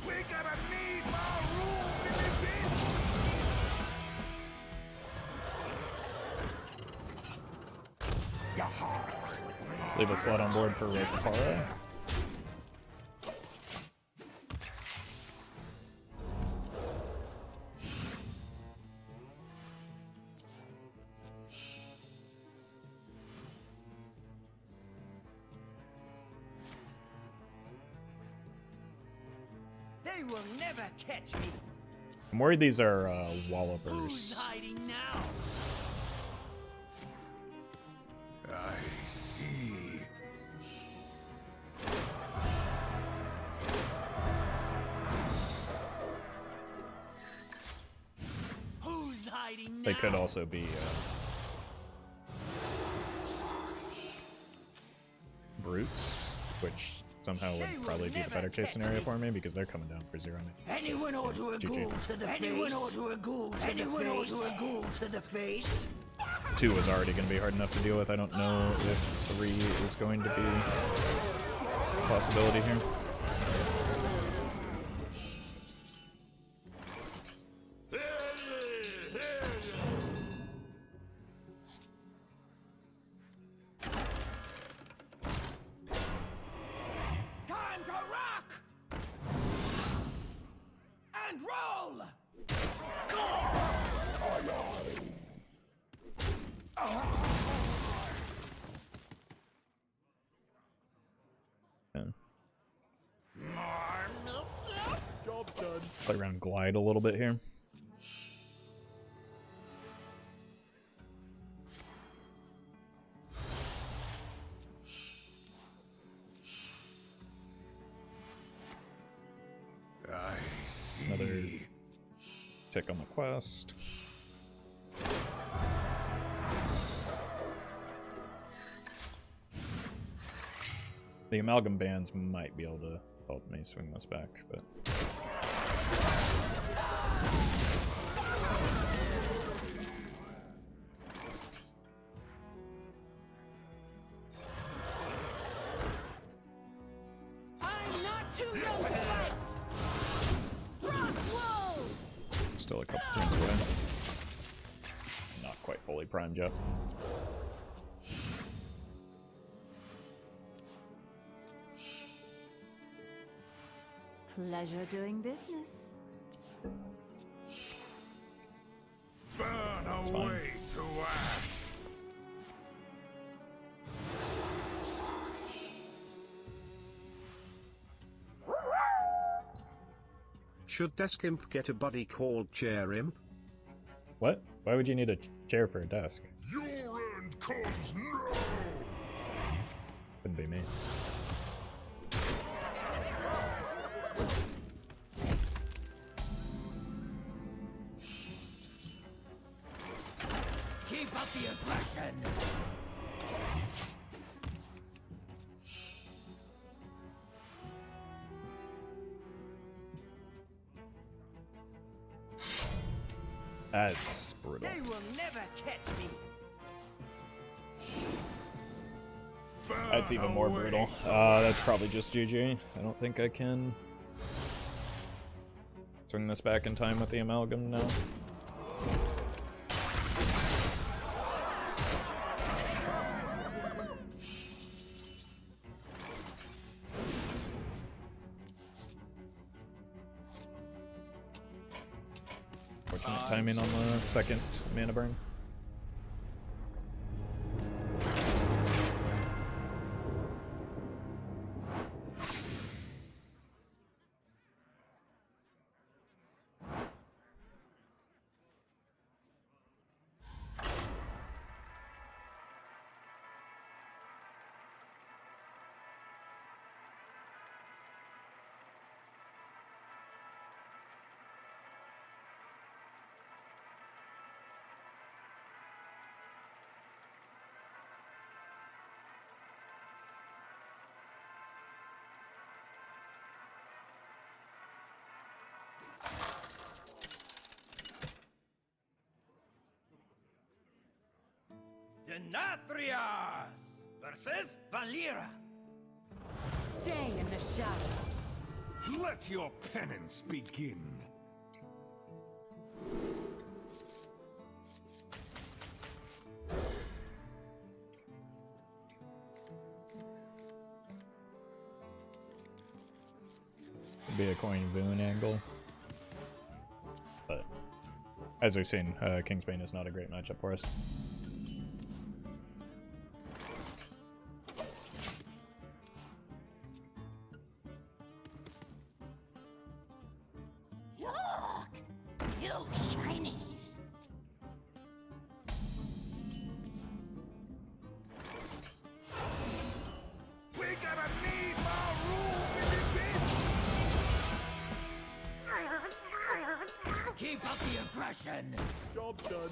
We gotta need more room in this bitch. Let's leave a slot on board for Roffle. They will never catch me. I'm worried these are Who's wallopers. hiding now? I see. Who's hiding now? They could also be brutes, which somehow would probably be the better case scenario for me because they're coming down for 0 now. Anyone ought to a GG. ghoul to the face. Anyone ought to a ghoul to Anyone ought to a ghoul to the face. 2 is already going to be hard enough to deal with. I don't know if 3 is going to be a possibility here. Time to rock and roll. Yeah. More mischief? Job's done. Play around glide a little bit here. I see. Another tick on the quest. The amalgam bands might be able to help me swing this back, but I'm not too young to fight. Frost wolves. still a couple turns away. fully primed yet. Pleasure doing business. Burn away to ash. Should Desk Imp get a buddy called Chair Imp? What? Why would you need a chair for a desk? Your end comes now. Couldn't be me. Keep up the aggression. That's brutal. They will never catch me. That's even more brutal. That's probably just GG. I don't think I can swing this back in time with the amalgam now. Fortunate timing on the second mana burn. Denatrius versus Valera. Stay in the shadows. Let your penance begin. Could be a coin boon angle. But as we've seen, Kingsbane is not a great matchup for us. Look! You shinies! We gotta need more room in the bitch. Keep up the aggression. Job done.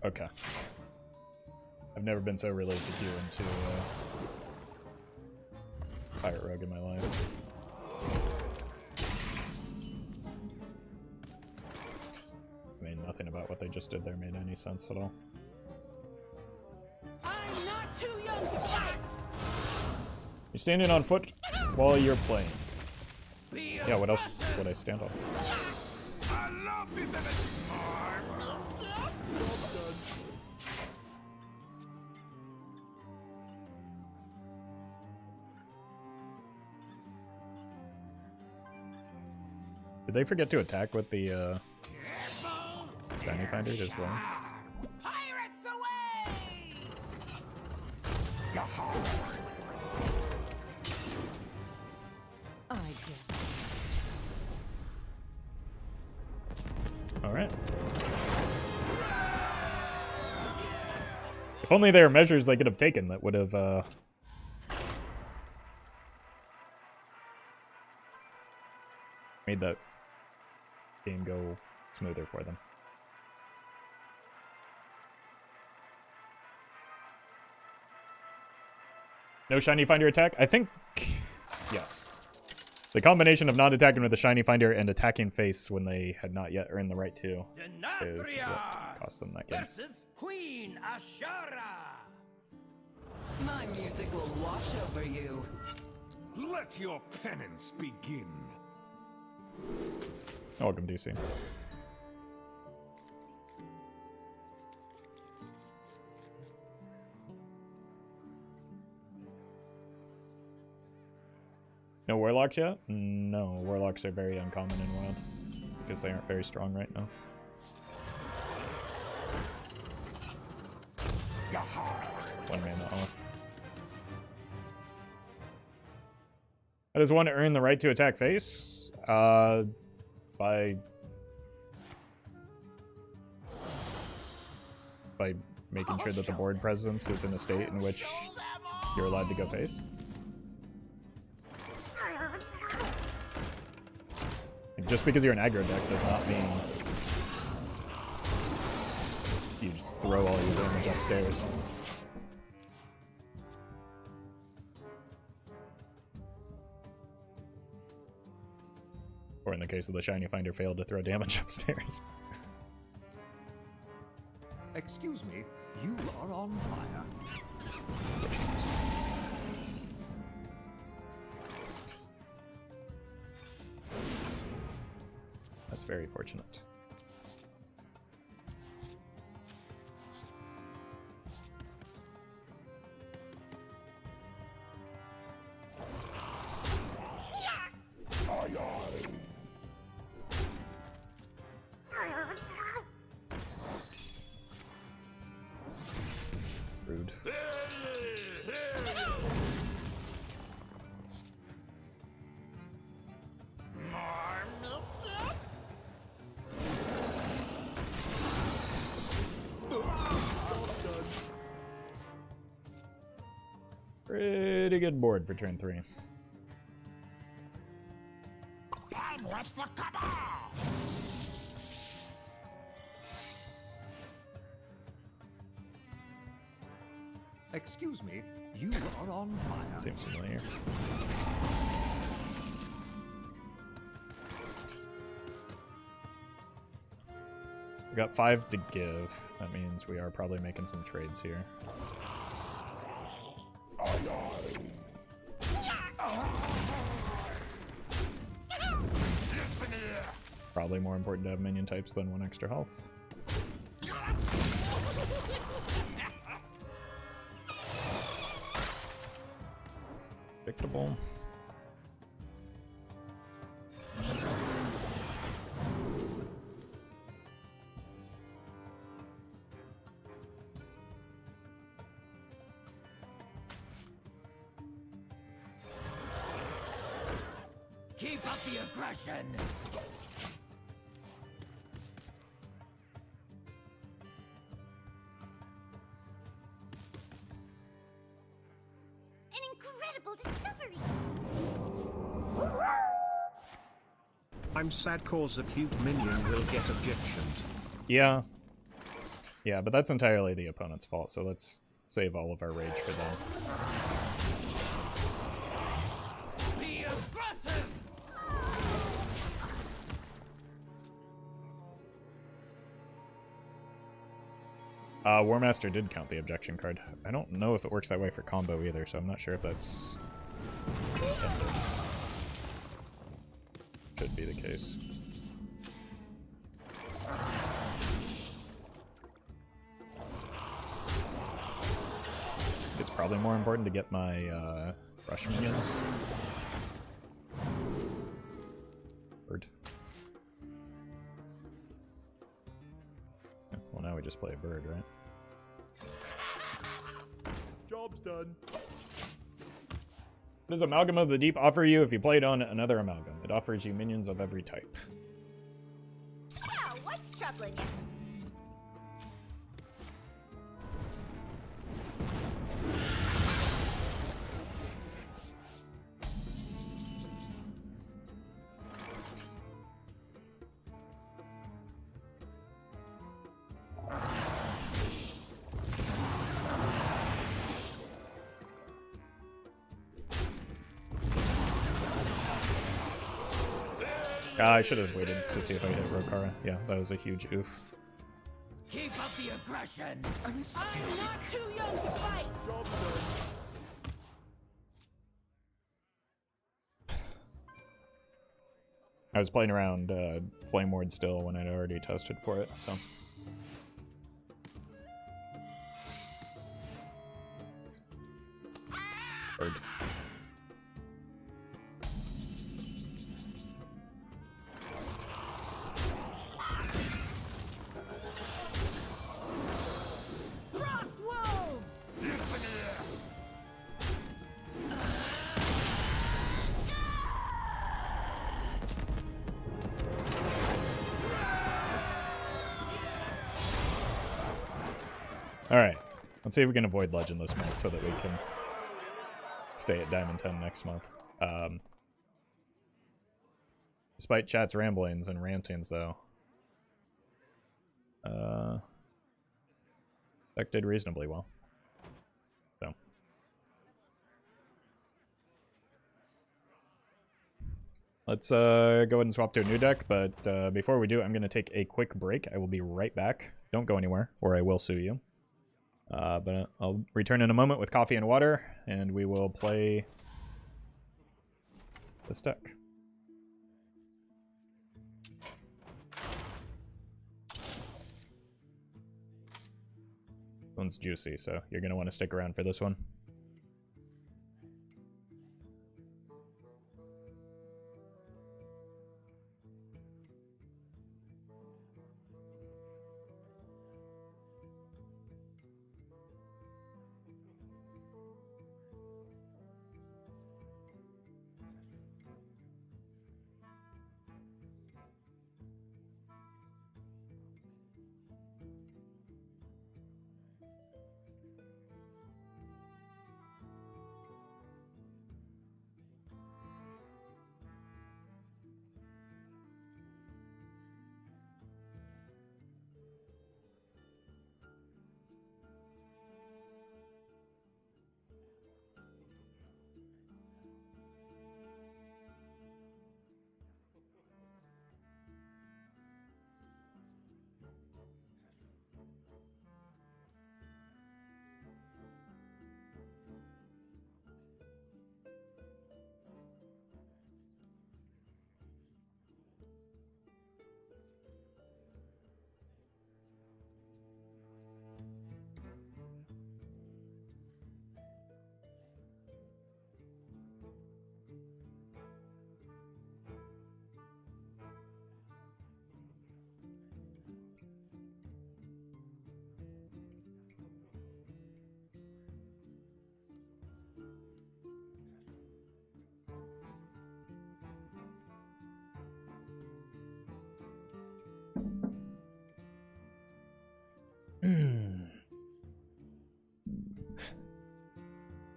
Okay. I've never been so relieved to queue into Pirate Rogue in my life. I mean, nothing about what they just did there made any sense at all. I'm not too young to fight. You're standing on foot while you're playing. Be Yeah, what else would I stand on? I love this. Did they forget to attack with the Shiny Finder as well? Pirates away! I did. Alright. If only there were measures they could have taken that would have made that game go smoother for them. No Shiny Finder attack? I think yes. The combination of not attacking with the Shiny Finder and attacking face when they had not yet earned the right to is what cost them that game. versus Queen Ashara. My music will wash over you. Let your penance begin. Welcome, DC. No warlocks yet? No, warlocks are very uncommon in Wild because they aren't very strong right now. One mana off. How does one earn the right to attack face? By making sure that the board presence is in a state in which you're allowed to go face. And just because you're an aggro deck does not mean you just throw all your damage upstairs. Or in the case of the Shiny Finder, failed to throw damage upstairs. Excuse me, you are on fire. That's very fortunate. Rude. Pretty good board for turn 3. I'm with the cabal! Excuse me, you are on fire. Seems familiar. We got 5 to give. That means we are probably making some trades here. Probably more important to have minion types than 1 extra health. Predictable. Keep up the aggression. An incredible discovery! I'm sad cause a cute minion will get objectioned. Yeah. Yeah, but that's entirely the opponent's fault, so let's save all of our rage for them. Be aggressive. War Master did count the objection card. I don't know if it works that way for combo either, so I'm not sure if that's standard. Should be the case. It's probably more important to get my rush minions. Bird. Yeah, well, now we just play a bird, right? Job's done. What does Amalgam of the Deep offer you if you played on another Amalgam? It offers you minions of every type. Oh, what's troubling you? I should have waited to see if I hit Rokara. Yeah, that was a huge oof. Keep up the aggression. I'm not too young to fight. I was playing around Flame Ward still when I'd already tested for it, so. Bird. Frost wolves. Alright, let's see if we can avoid Legend this month so that we can stay at Diamond 10 next month. Despite chat's ramblings and rantings, though, deck did reasonably well. So. Let's go ahead and swap to a new deck, but before we do, I'm going to take a quick break. I will be right back. Don't go anywhere, or I will sue you. But I'll return in a moment with coffee and water, and we will play this deck. This one's juicy, so you're going to want to stick around for this one.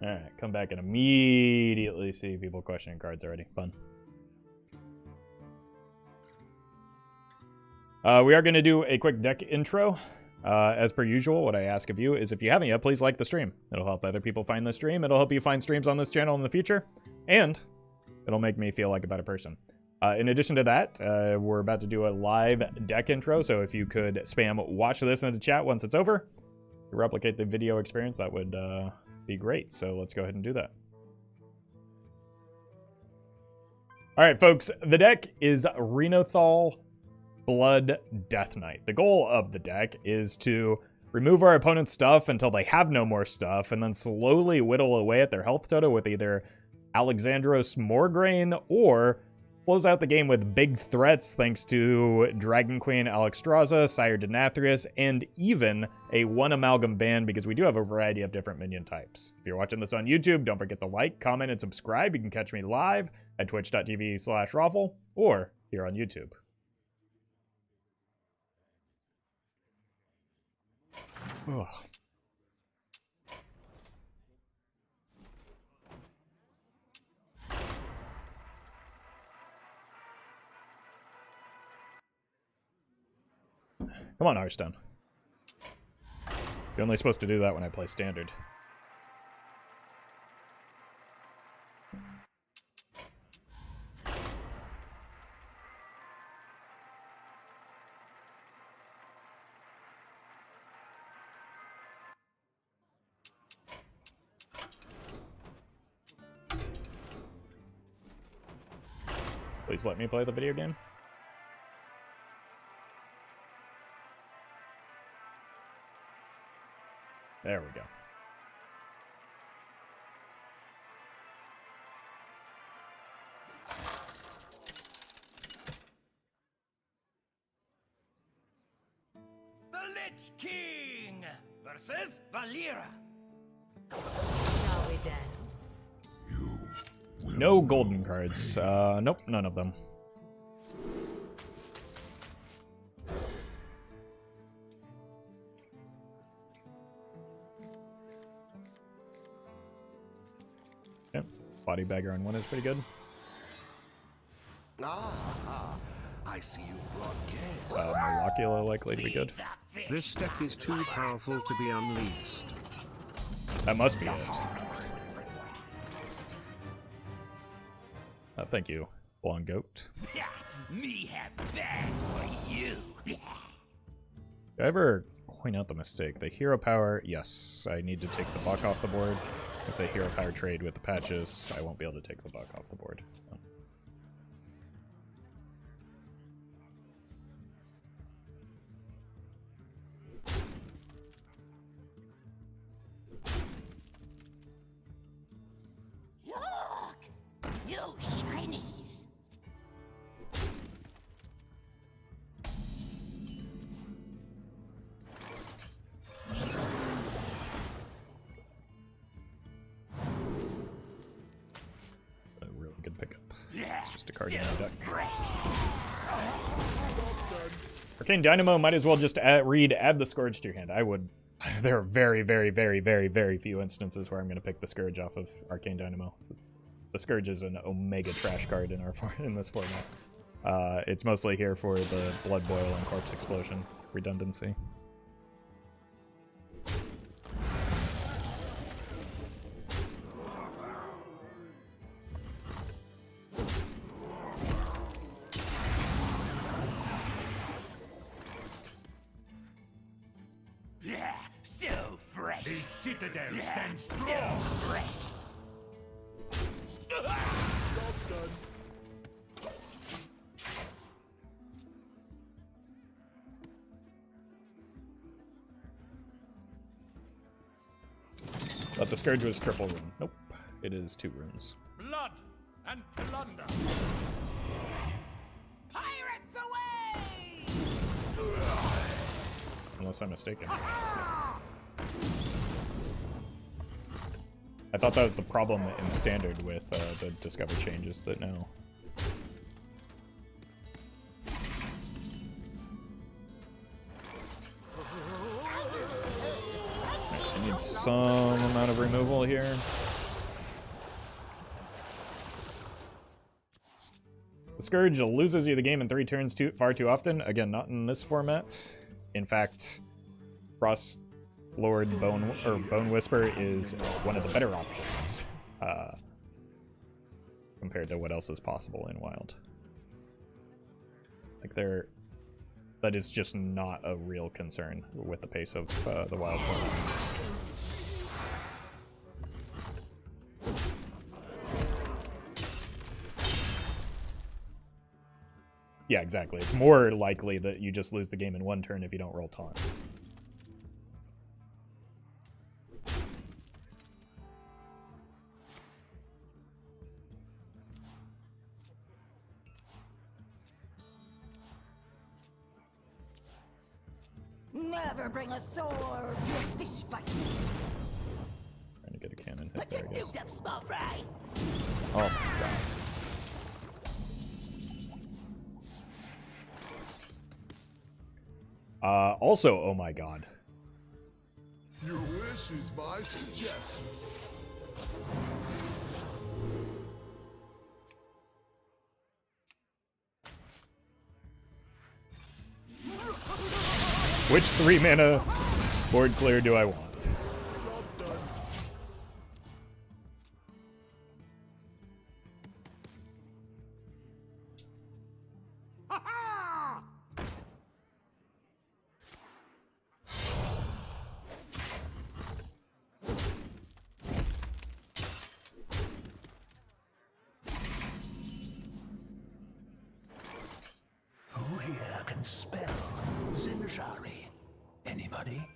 Alright, come back and immediately see people questioning cards already. Fun. We are going to do a quick deck intro. As per usual, what I ask of you is if you haven't yet, please like the stream. It'll help other people find the stream. It'll help you find streams on this channel in the future. And it'll make me feel like a better person. In addition to that, we're about to do a live deck intro. So if you could spam watch this in the chat once it's over, to replicate the video experience, that would be great. So let's go ahead and do that. All right, folks, the deck is Renothal Blood Death Knight. The goal of the deck is to remove our opponent's stuff until they have no more stuff, and then slowly whittle away at their health total with either Alexandros Morgraine or close out the game with big threats thanks to Dragon Queen Alexstrasza, Sire Denathrius, and even a one amalgam ban because we do have a variety of different minion types. If you're watching this on YouTube, don't forget to like, comment, and subscribe. You can catch me live at twitch.tv/Roffle or here on YouTube. Ugh. Come on, Hearthstone. You're only supposed to do that when I play Standard. Please let me play the video game. There we go. The Lich King versus Valera. Shall we dance? No golden cards. Nope, none of them. Yep, body bagger on one is pretty good. I see you've brought guests. Molocula likely to be good. This deck is too powerful to be unleashed. That must be it. Thank you, Blonde Goat. Me have that for you. Did I ever point out the mistake? The hero power, yes, I need to take the buck off the board. If the hero power trade with the patches, I won't be able to take the buck off the board. So. Look! New shinies! A really good pickup. It's just a card in the deck. Arcane Dynamo might as well just add the Scourge to your hand. I would. There are very, very, very, very, very few instances where I'm going to pick the Scourge off of Arcane Dynamo. The Scourge is an Omega trash card in this format. It's mostly here for the Blood Boil and Corpse Explosion redundancy. So fresh. The citadel stands strong. So fresh. But the Scourge was triple rune. Nope, it is 2 runes. Blood and plunder. Pirates away! Unless I'm mistaken. I thought that was the problem in Standard with the Discover changes that now. I need some amount of removal here. The Scourge loses you the game in 3 turns far too often. Again, not in this format. In fact, Frost Lord Bone Whisper is one of the better options compared to what else is possible in Wild. Like that is just not a real concern with the pace of the Wild format. Yeah, exactly. It's more likely that you just lose the game in 1 turn if you don't roll taunts. Never bring a sword to a fish fight. Trying to get a cannon hit there, I guess. Up, small fry. Oh my god. Also, oh my god. Your wish is my suggestion. Which 3 mana board clear do I want? buddy.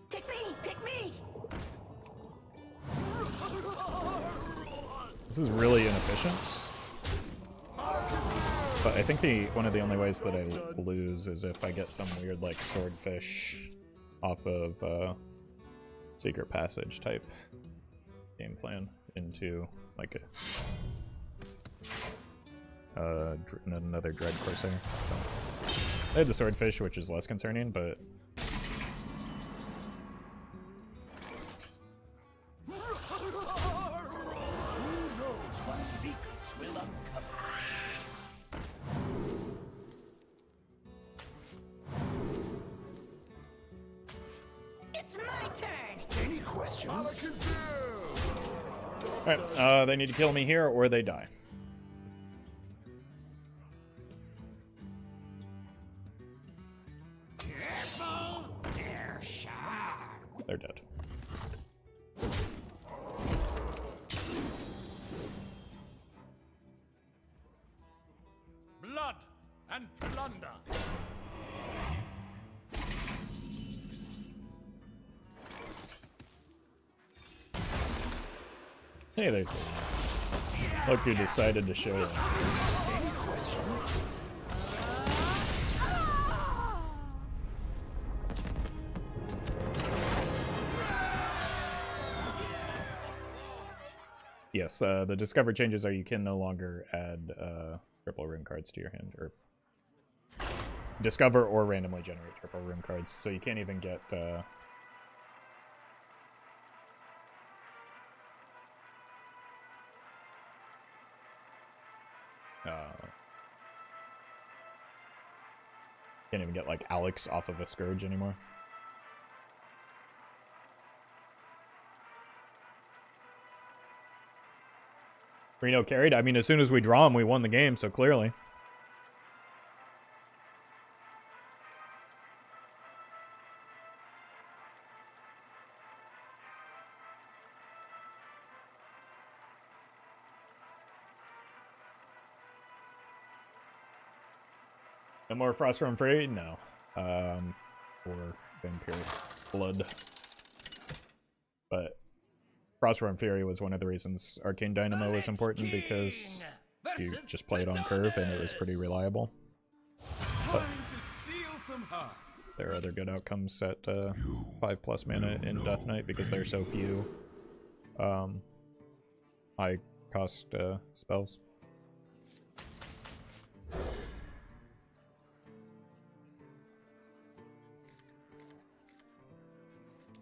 Pick me! Pick me! This is really inefficient. But I think one of the only ways that I lose is if I get some weird like swordfish off of secret passage type game plan into like another Dread Corsair. So I had the swordfish, which is less concerning, but It's my turn! Any questions? alright, they need to kill me here or they die. Careful! They're sharp! They're dead. Blood and plunder. Hey, there's the one. Look who decided to show up. Yes, the discover changes are you can no longer add triple rune cards to your hand, or discover or randomly generate triple rune cards. So you can't even get can't even get like Alex off of a Scourge anymore. Reno carried. I mean, as soon as we draw him, we won the game, so clearly. No more Frost from Free? No. Or Vampiric Blood. But Frost from Fury was one of the reasons Arcane Dynamo was important, because you just played on curve and it was pretty reliable. But there are other good outcomes at 5+ mana in Death Knight because there are so few high cost spells.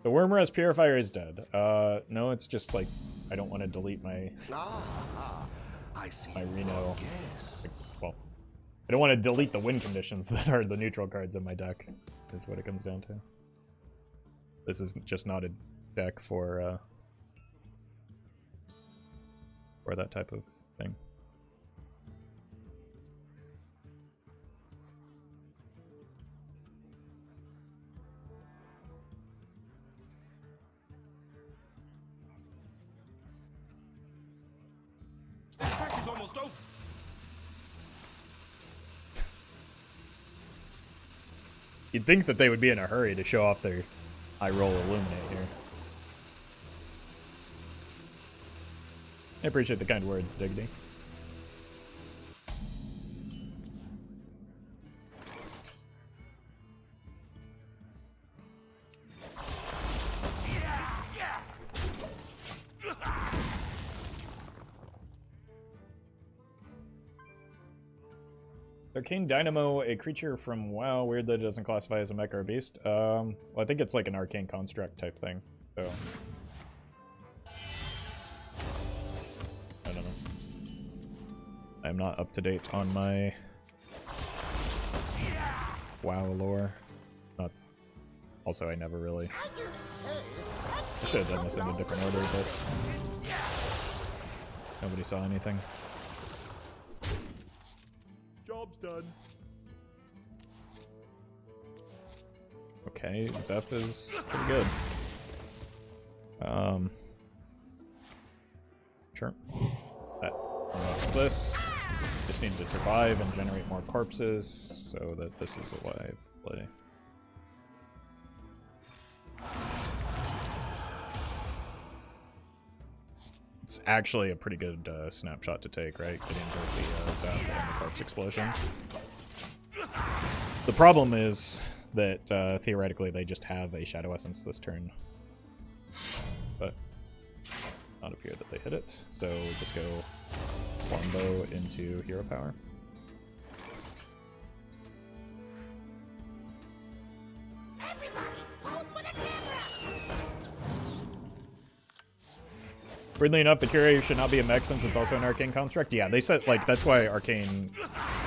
The Wormrest Purifier is dead. No, it's just like I don't want to delete my my Reno. Well, I don't want to delete the win conditions that are the neutral cards in my deck. Is what it comes down to. This is just not a deck for that type of thing. Almost over. You'd think that they would be in a hurry to show off their high roll Illuminate here. I appreciate the kind words, Diggity. Arcane Dynamo, a creature from WoW. Weird that it doesn't classify as a mech or a beast. Well, I think it's like an arcane construct type thing. So I don't know. I'm not up to date on my WoW lore. Not. Also, I never really. I should have done this in a different order, but nobody saw anything. Job Job's done. Okay, Zeph is pretty good. Sure. That unlocks this. Just need to survive and generate more corpses so that this is a live play. It's actually a pretty good snapshot to take, right? Getting both the Zeph and the corpse explosion. The problem is that theoretically they just have a Shadow Essence this turn. But not appear that they hit it, so we just go Longbow into hero power. Weirdly enough, the Curator should not be a mech since it's also an arcane construct. Yeah, they said, like, that's why arcane,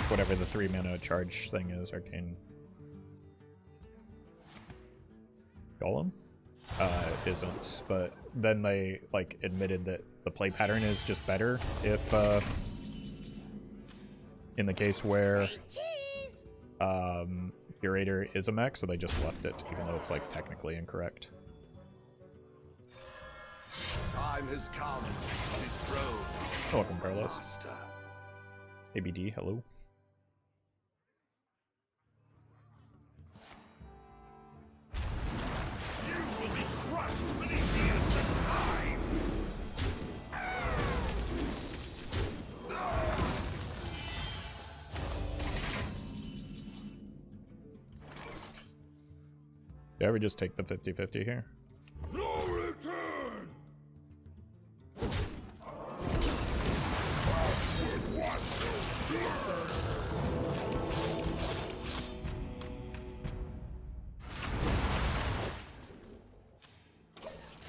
whatever the 3-mana charge thing is, arcane Golem isn't. But then they, like, admitted that the play pattern is just better if, in the case where Curator is a mech, so they just left it, even though it's, like, technically incorrect. Time has come to dethrone. Welcome, Carlos. ABD, hello. You will be crushed beneath the endless tide. Do I ever just take the 50-50 here? No return.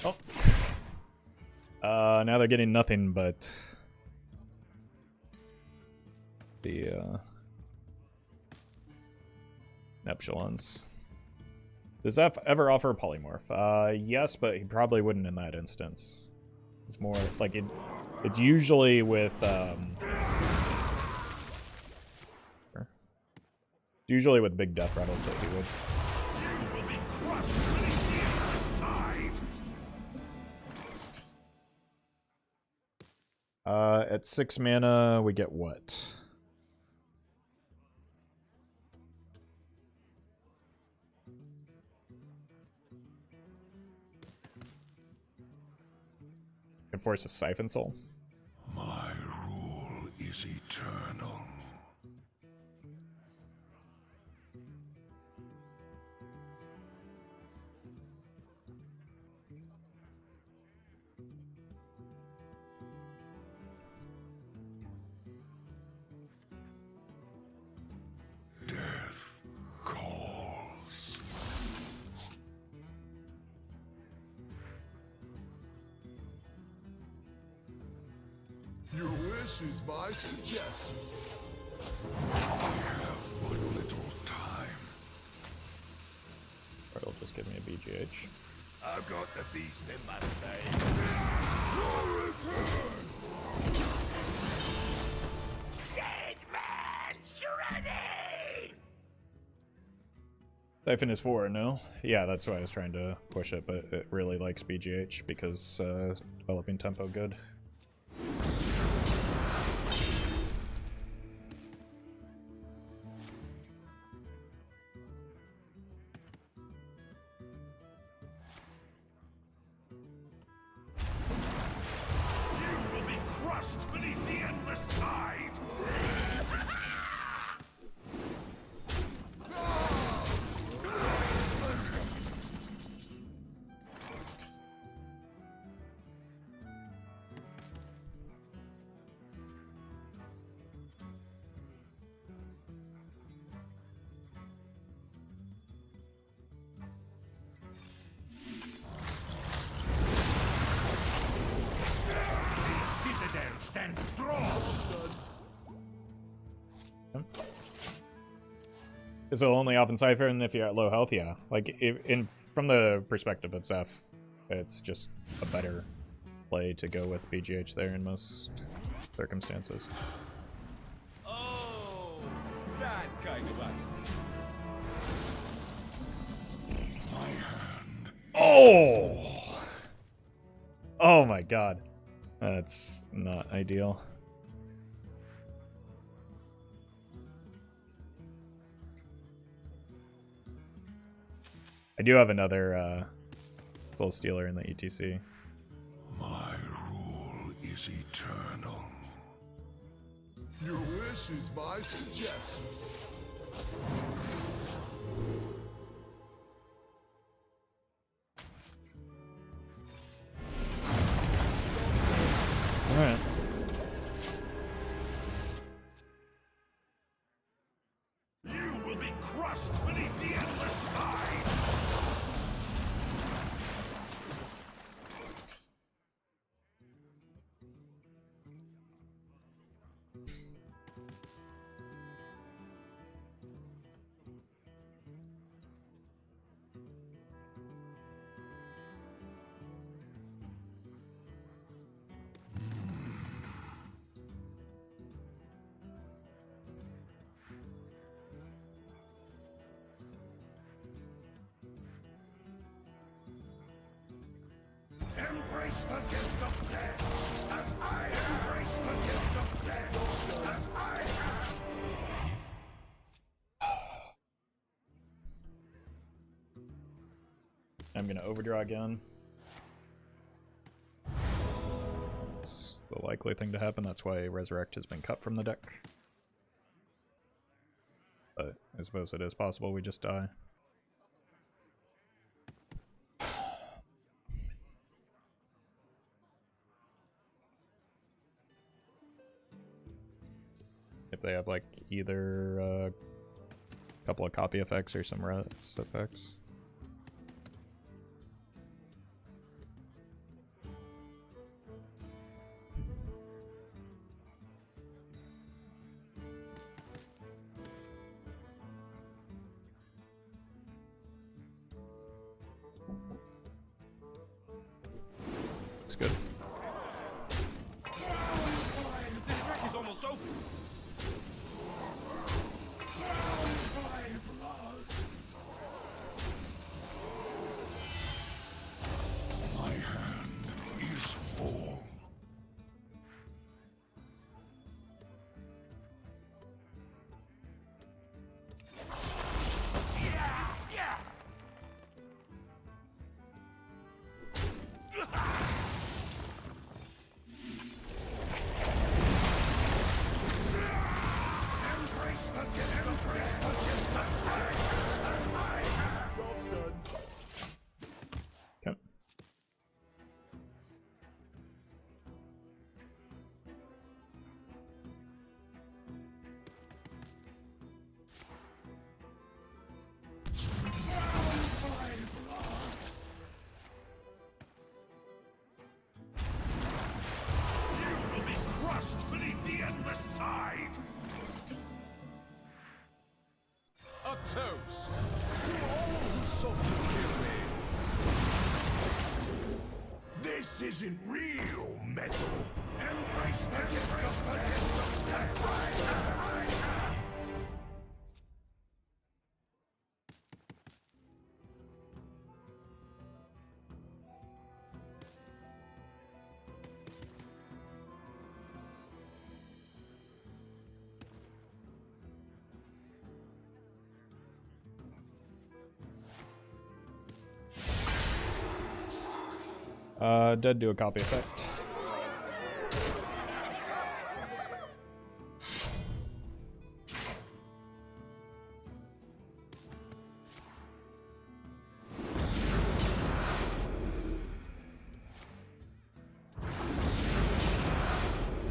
Oh. Now they're getting nothing but the Neptulons. Does Zeph ever offer a polymorph? Yes, but he probably wouldn't in that instance. It's more like it's usually with usually with big death rattles that he would. You will be crushed beneath the endless tide. At 6 mana, we get what? Can force a Siphon Soul. My rule is eternal. Death calls. Your wish is my suggestion. I have but little time. Or it'll just give me a BGH. I've got the beast in my sight. No return! Dead man shredding! Siphon is 4, no? Yeah, that's why I was trying to push it, but it really likes BGH because developing tempo good. You will be crushed beneath the endless tide! Citadel stands strong! Is it only off in Siphon if you're at low health? Yeah. Like, from the perspective of Zeph, it's just a better play to go with BGH there in most circumstances. Oh, Oh! Oh my god. That's not ideal. I do have another Soul Stealer in the ETC. My rule is eternal. Your wish is my suggestion. Alright. You will be crushed beneath the endless tide. Embrace the gift of death, as I embrace the gift of death, as I have. I'm gonna overdraw again. It's the likely thing to happen, that's why Resurrect has been cut from the deck. But I suppose it is possible we just die. If they have like either a couple of copy effects or some res effects. Looks good. This track is almost open. My hand is full. Okay. Crushed beneath the endless tide. A toast to all who sought to kill me. This isn't real metal. Embrace the gift of death. That's right, that's right. Dead do a copy effect.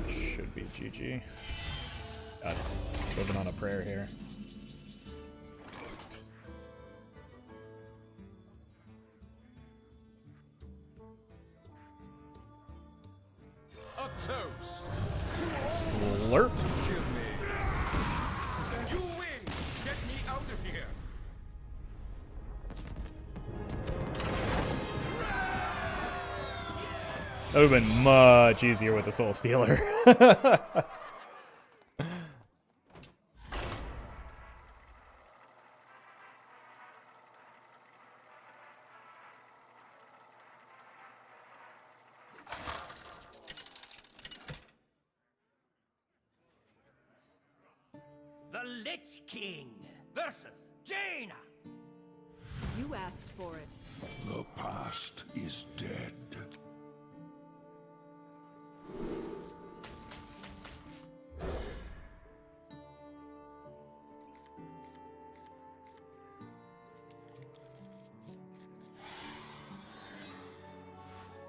Should be GG. Got it. Living on a prayer here. A toast Slurp. to kill me. You win. Get me out of here. That would have been much easier with the Soul Stealer. Lich King versus Jaina. You asked for it. The past is dead.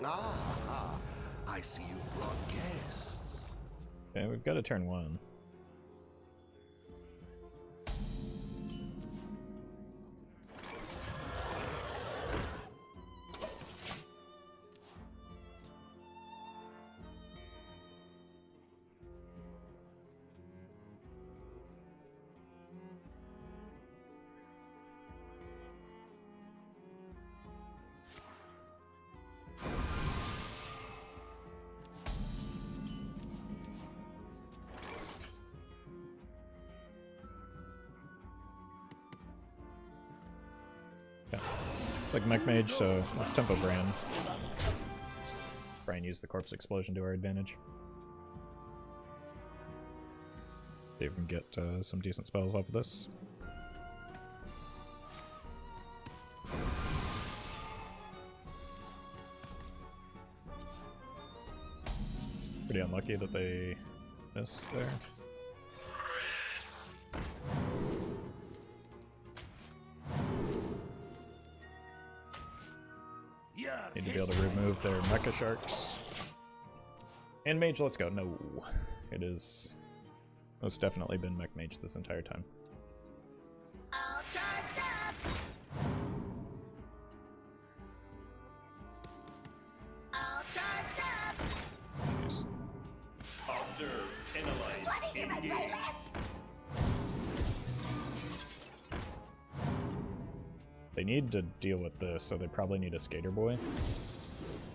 Ah, I see you've brought guests. Okay, we've got to turn 1. It's like Mech Mage, so let's tempo Bran. Try and use the Corpse Explosion to our advantage. See if we can get some decent spells off of this. Pretty unlucky that they missed there. Need to be able to remove their Mecha Sharks. And Mage, let's go. No. It is most definitely been Mech Mage this entire time. All charged up. All charged up. Nice. Observe, analyze, What is in my engage. playlist? They need to deal with this, so they probably need a Skater Boy.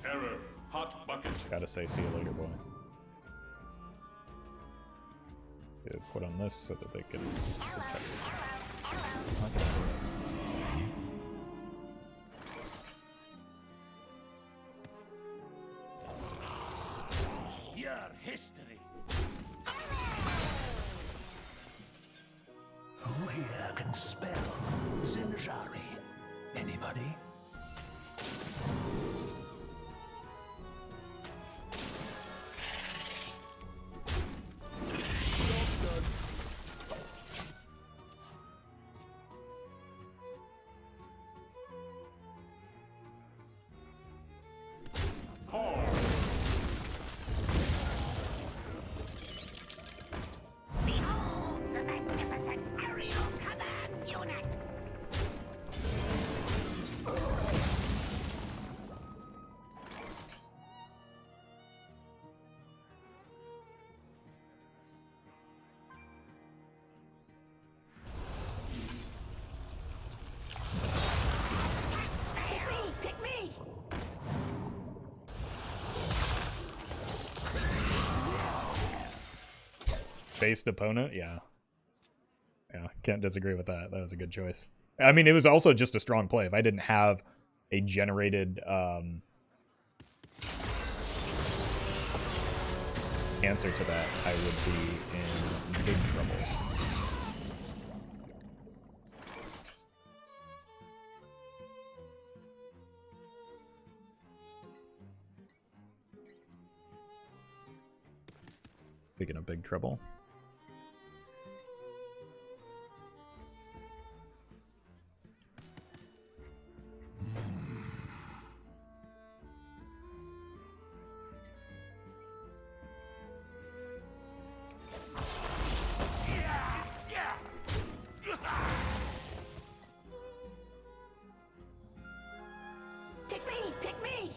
Error. Hot bucket. Gotta say, see you later, boy. Yeah, put on this so that they can protect it. It's not gonna Your history. Who here can spell Zinjari? Anybody? Behold the magnificent aerial command unit. Pick me! Pick me! Based opponent, yeah. Yeah, can't disagree with that. That was a good choice. I mean, it was also just a strong play. If I didn't have a generated answer to that, I would be in big trouble. Speaking of big trouble. Pick me! Pick me!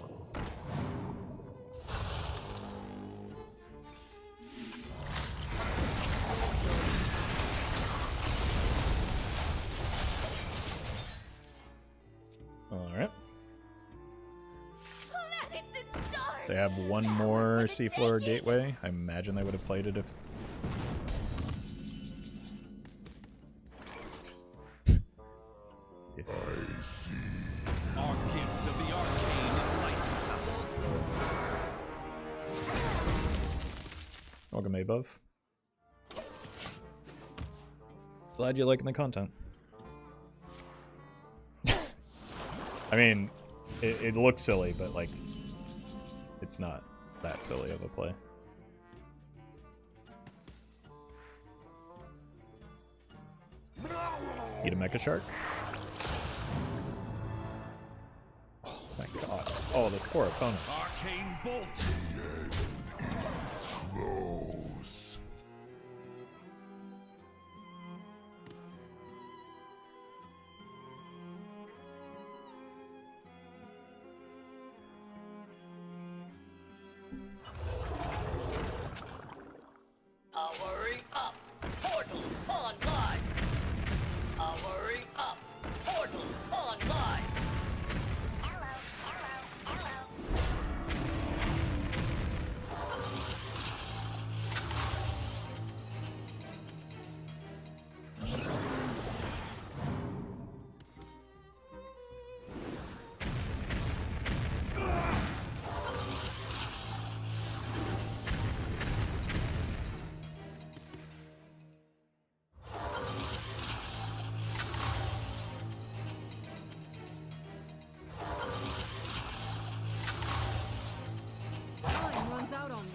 Alright. Planets and stars! They have one more seafloor gateway. I imagine they would have played it if... Yes. Our gift of the arcane enlightens us. Welcome, above. Glad you're liking the content. I mean, it looks silly, but like, it's not that silly of a play. Eat a mecha shark. Oh my god. Oh, this poor opponent. Arcane bolt. Close. Powering up. Portals online. Powering up. Portals online. Hello, hello, hello. Time runs out on me.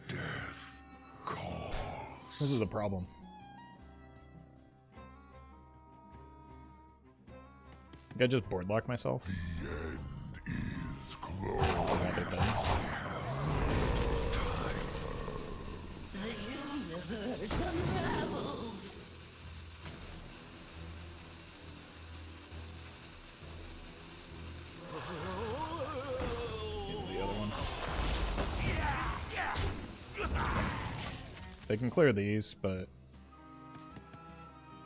Death calls. This is a problem. I think I just board lock myself. The end is close. Have it done. The universe unravels. Into the other one. They can clear these, but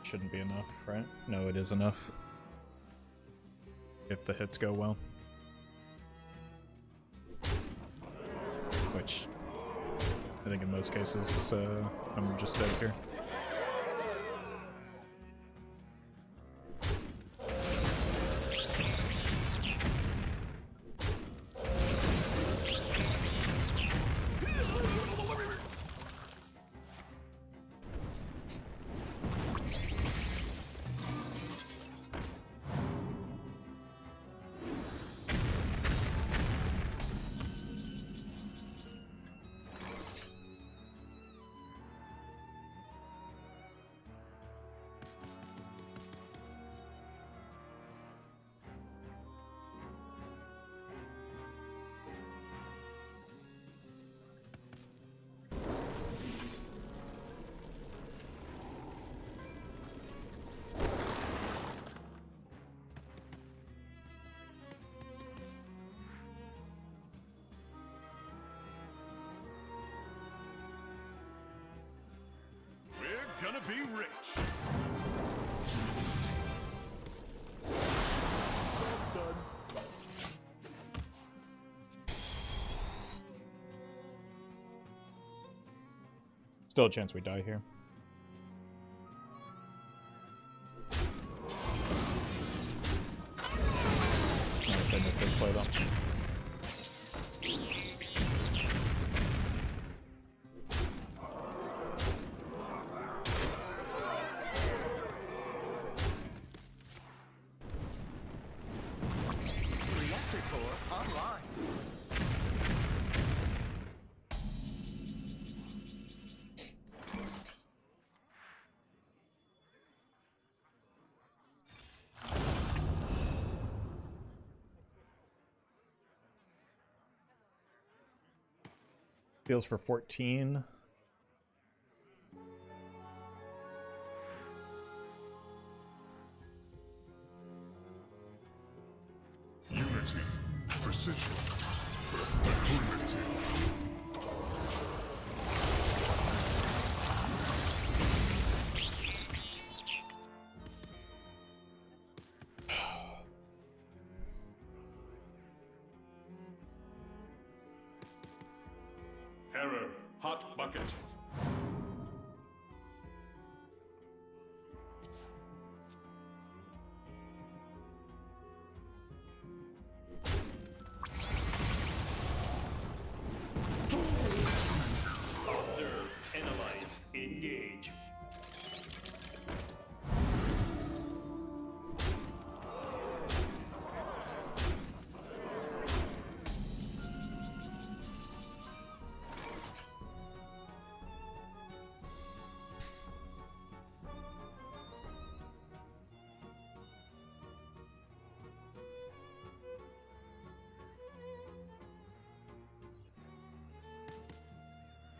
shouldn't be enough, right? No, it is enough. If the hits go well. Which, I think in most cases, I'm just out here. We're gonna be rich. Still a chance we die here. Not if they make this play though. Reactor core online. Heals for 14. Unity, precision, perpetuity. Error. Hot bucket. Observe, analyze, engage.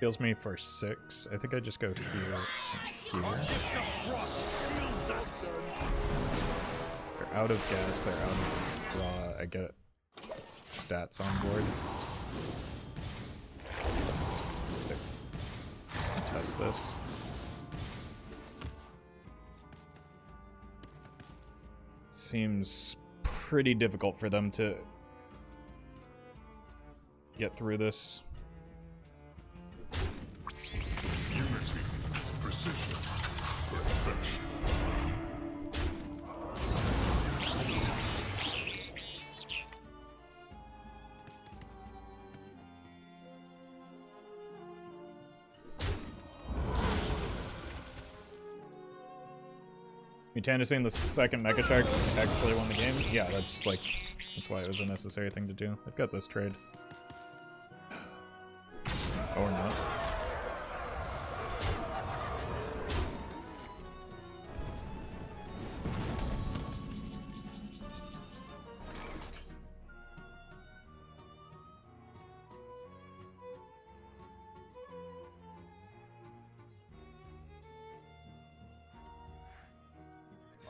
Heals me for 6. I think I just go here and here. They're out of gas, they're out of raw. I get stats on board. Test this. Seems pretty difficult for them to get through this. Unity, precision, perfection. Mutanusing the second Mecha Shark actually won the game? Yeah, that's why it was a necessary thing to do. I've got this trade. Or not.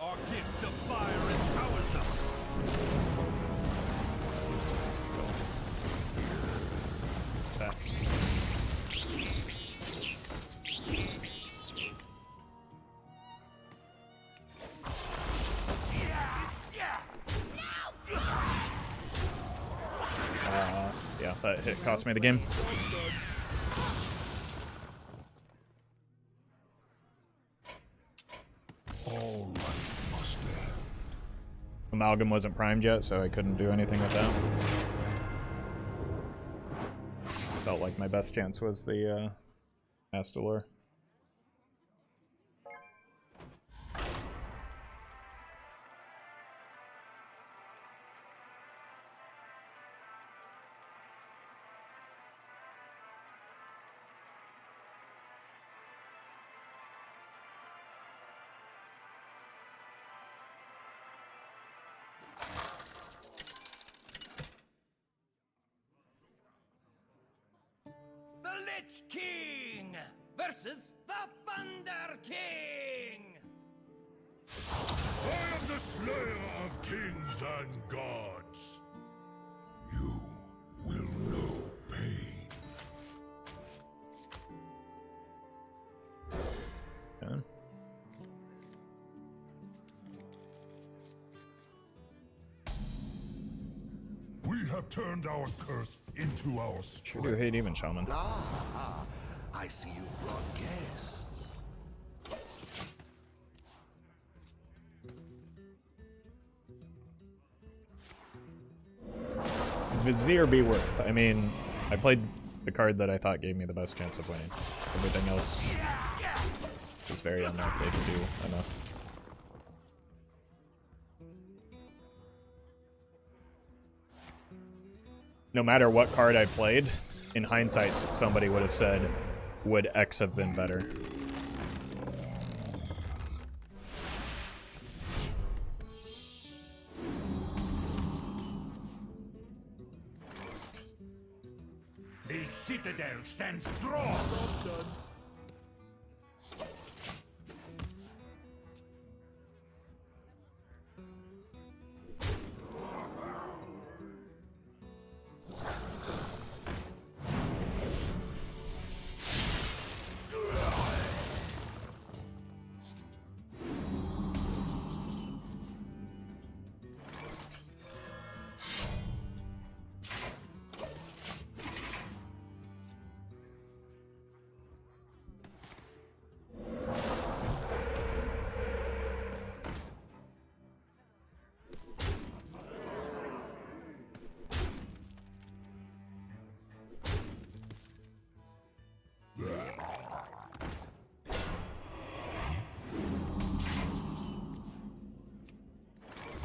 Our gift of fire empowers us. Taps. Yeah, that hit cost me the game. All life must end. Amalgam wasn't primed yet, so I couldn't do anything with that. Felt like my best chance was the Astalor. The Lich King versus the Thunder King. I am the slayer of kings and gods. You will know pain. Yeah. We have turned our curse into our Sure strength. do hate even Shaman. Ah, I see you've brought guests. Vizier be worth. I mean, I played the card that I thought gave me the best chance of winning. Everything else is very unlikely to do enough. No matter what card I played, in hindsight, somebody would have said, would X have been better? A citadel stands strong.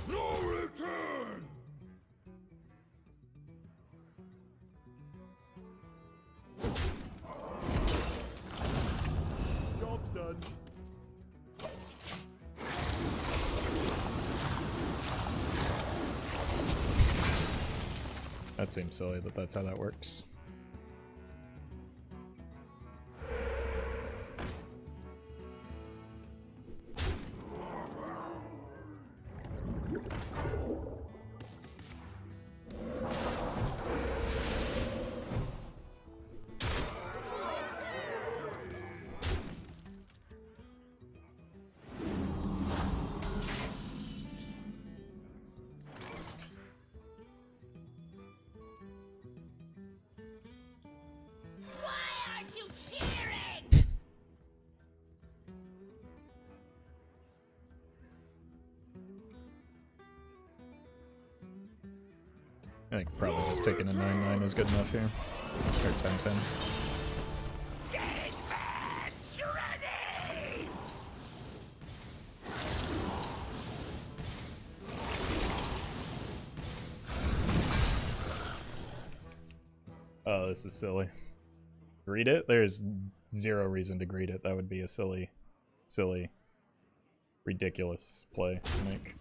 No return! Job's done. That seems silly that that's how that works. Why aren't you cheering? I think probably just taking a 9-9 is good enough here. Or 10-10. Oh, this is silly. Greet it? There's zero reason to greet it. That would be a silly, ridiculous play to make.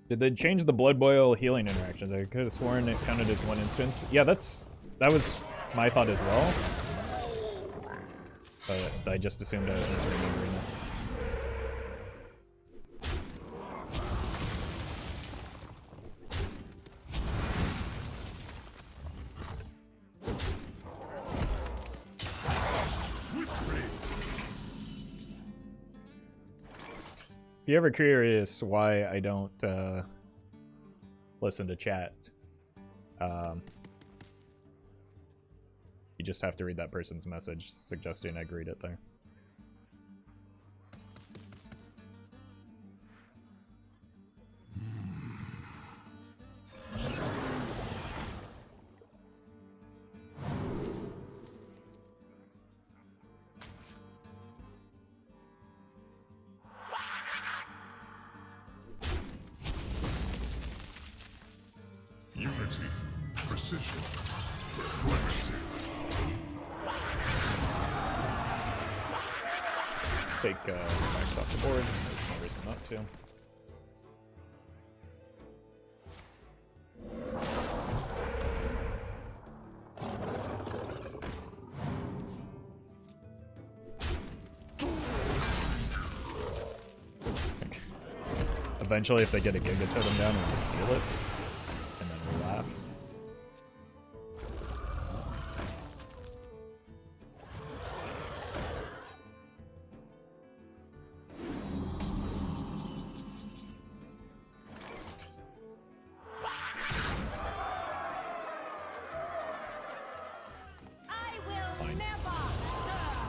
Did they change the blood boil healing interactions? I could have sworn it counted as one instance. Yeah, that was my thought as well. But I just assumed I was remembering it. If you're ever curious why I don't listen to chat, you just have to read that person's message suggesting I greet it there. Unity, precision, primitive. Let's take Max off the board. There's no reason not to. Eventually, if they get a Giga Totem down, we'll just steal it. And then we'll laugh. I will never serve,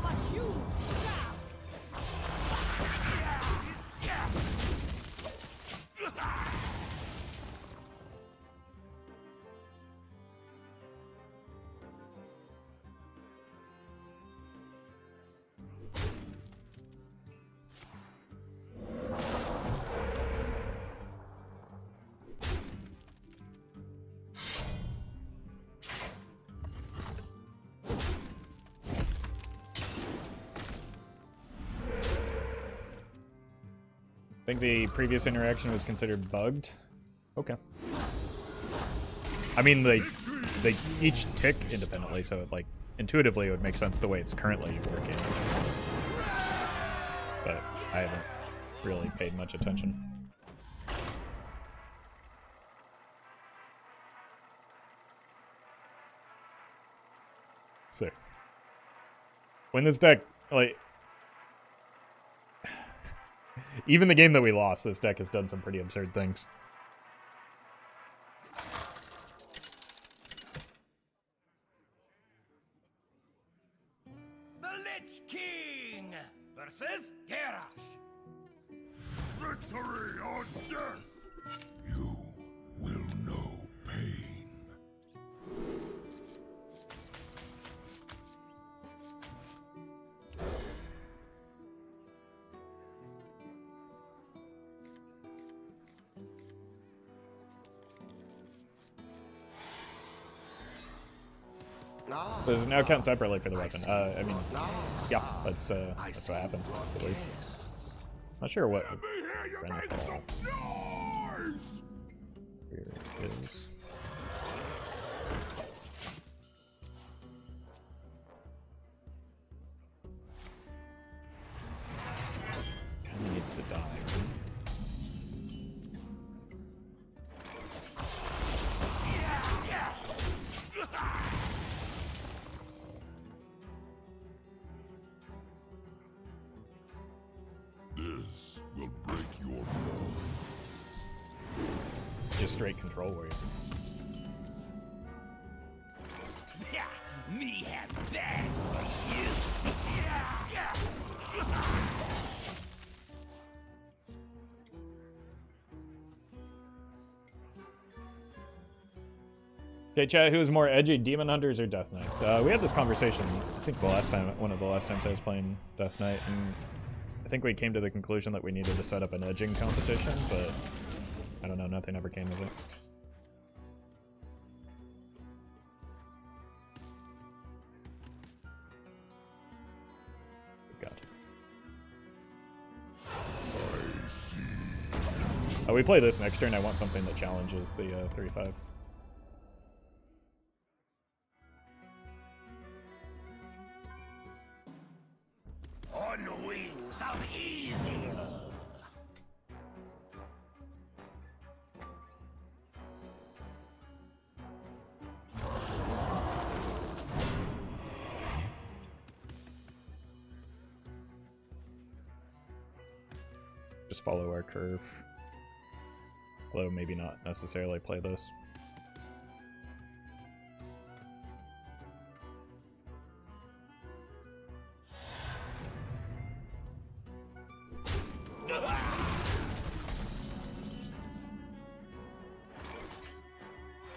but you shall. I think the previous interaction was considered bugged. Okay. I mean, they each tick independently, so it, like, intuitively it would make sense the way it's currently working. But I haven't really paid much attention. Sick. When this deck, like, even the game that we lost, this deck has done some pretty absurd things. The Lich King versus Garrosh. Victory or death! You will know pain. Does it now count separately for the weapon? I mean, yeah, that's what happened, at least. Not sure what Renafall here is. Kinda needs to die. This will break your bones. It's just straight control warrior. Yeah, me have bad for you. Okay, chat, who is more edgy, Demon Hunters or Death Knights? We had this conversation, I think the last time, one of the last times I was playing Death Knight, and I think we came to the conclusion that we needed to set up an edging competition, but I don't know, nothing ever came of it. God. We play this next turn. I want something that challenges the 3-5. On the wings of evil. Just follow our curve. Although maybe not necessarily play this.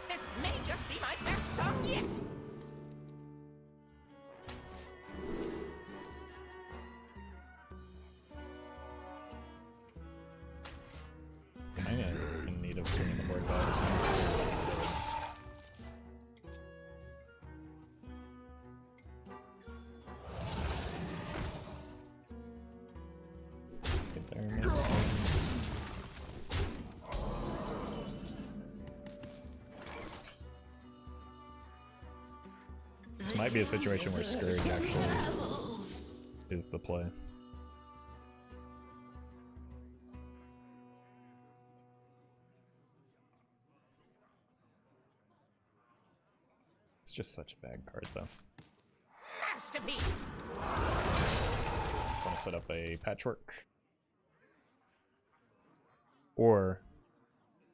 This may just be my best song yet. Kinda in need of swinging the board out or something. Get there, makes sense. This might be a situation where Scourge actually is the play. It's just such a bad card, though. Masterpiece. Want to set up a Patchwork. Or,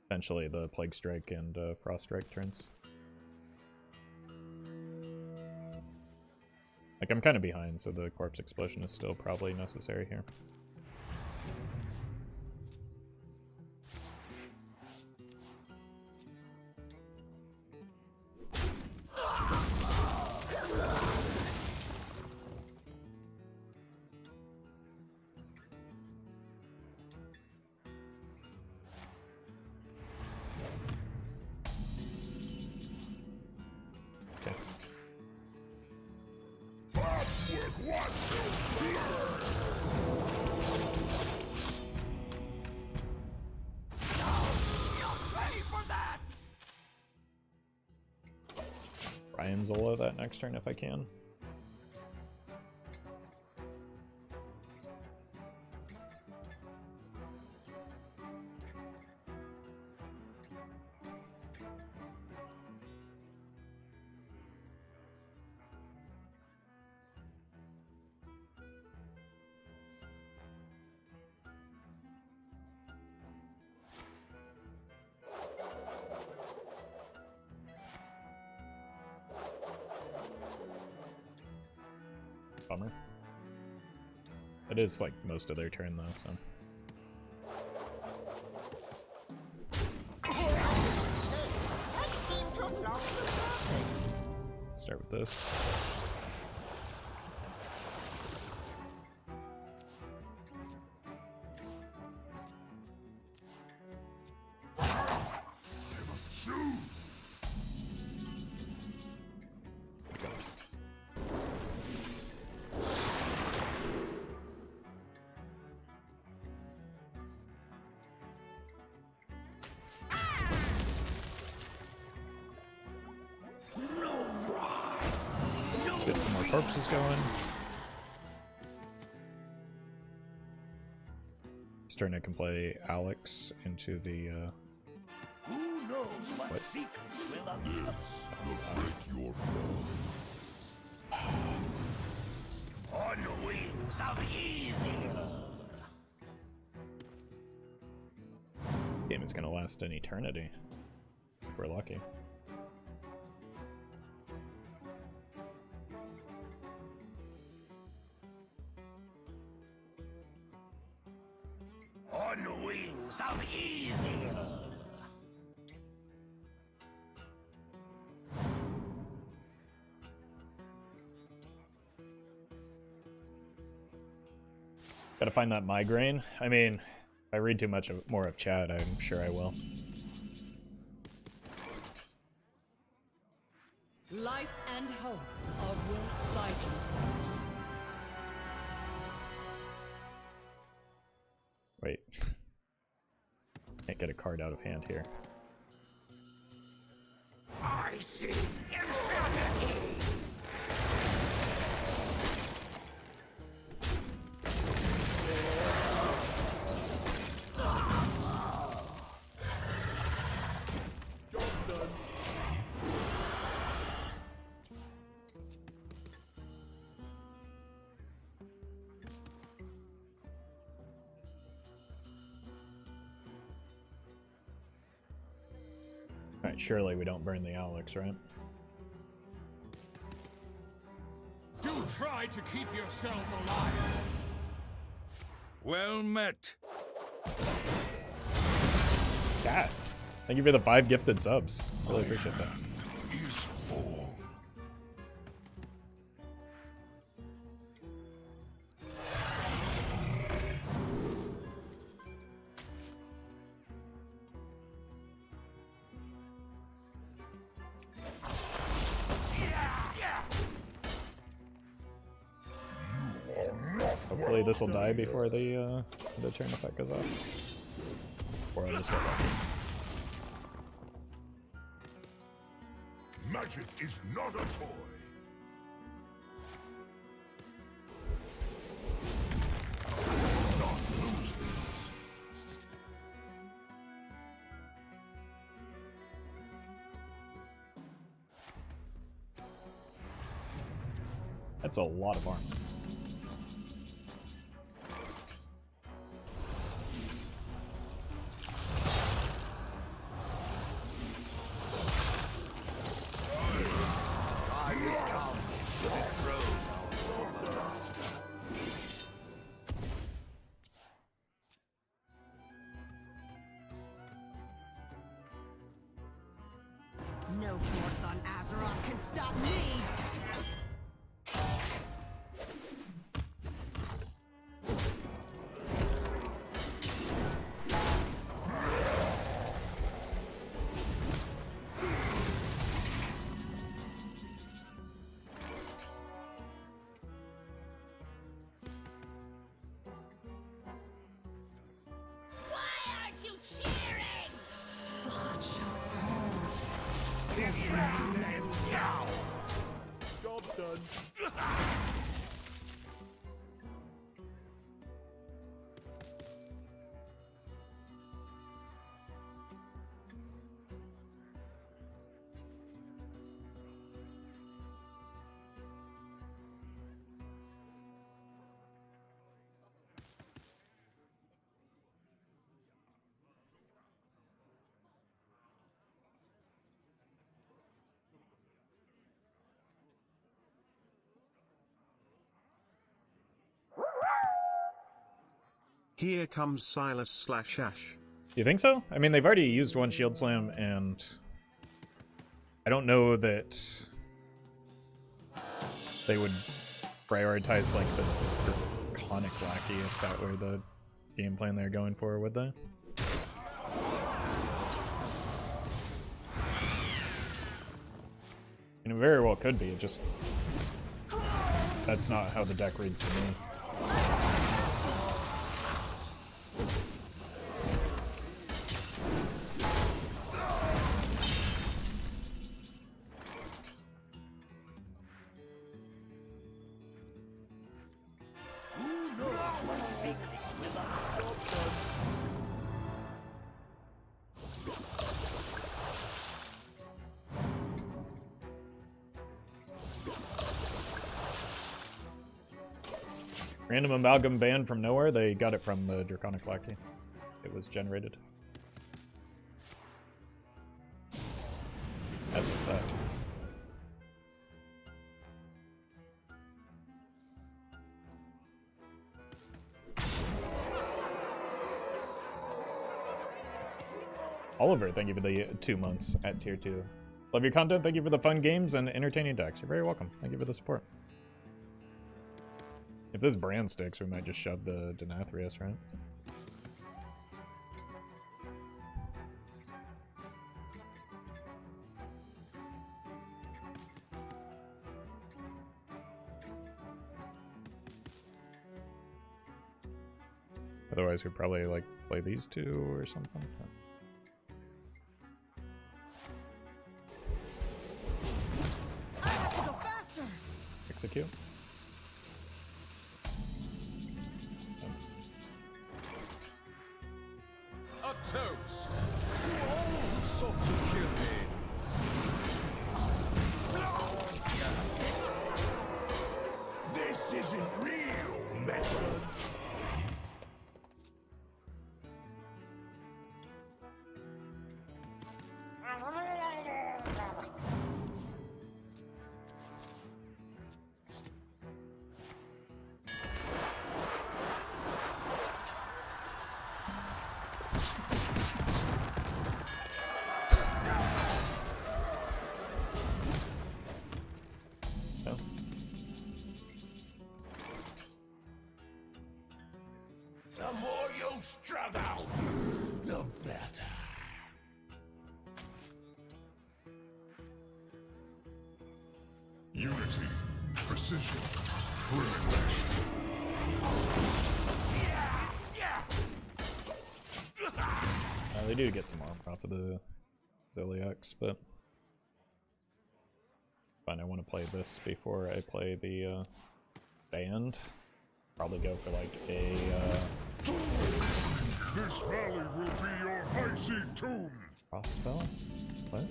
eventually, the Plague Strike and Frost Strike turns. Like, I'm kind of behind, so the Corpse Explosion is still probably necessary here. Okay. that? Ryan Zola that next turn if I can. Bummer. It is like most of their turn though, so. I seem to have lost the surface. Start with this. Let's get some more corpses going. This turn I can play Alex into the Who knows what secrets will uncover? Break your On the wings of evil. game is gonna last an eternity. If we're lucky. On the wings of evil. Gotta find that migraine. I mean, if I read too much more of chat, I'm sure I will. Life and hope are worth fighting. Wait. Can't get a card out of hand here. I see infinity. Alright, surely we don't burn the Alex, right? Do try to keep yourselves alive. Well met. Gath! Thank you for the 5 gifted subs. Really appreciate that. is full. Hopefully this will die before the turn effect goes off. Or I'll just get lucky. Magic is not a toy. Not lose these. That's a lot of armor. Time has come to dethrone our former master. No force on Azeroth can stop me! Why aren't you cheering? Such a Job done. Here comes Silas/Ash. You think so? I mean, they've already used one Shield Slam, and I don't know that they would prioritize like the Draconic Lackey if that were the game plan they're going for, would they? And it very well could be. It just that's not how the deck reads to me. Random amalgam banned from nowhere. They got it from the Draconic Lackey. It was generated. As was that. Oliver, thank you for the 2 months at tier 2. Love your content. Thank you for the fun games and entertaining decks. You're very welcome. Thank you for the support. If this brand sticks, we might just shove the Denathrius, right? Otherwise, we'd probably like play these two or something. Execute. A toast to all who sought to kill me. This isn't real, method. The more you struggle, the better. Unity, precision, They do get some armor off of the Ziliax, but fine. I want to play this before I play the band. Probably go for like a This valley will be your high seat tomb. cross spell. What?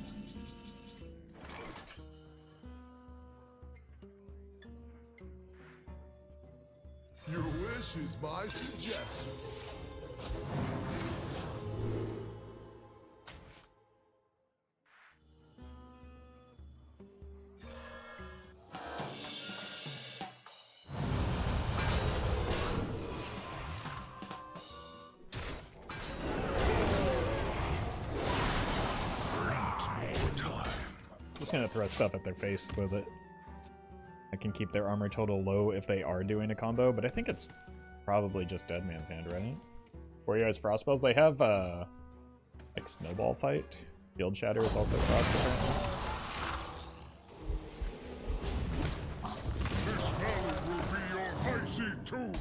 Your wish is my suggestion. Just gonna throw stuff at their face so that I can keep their armor total low if they are doing a combo, but I think it's probably just Dead Man's Hand, right? 4 years frost spells. They have like Snowball Fight. Field Shatter is also frost apparently. This valley will be your high seat tomb.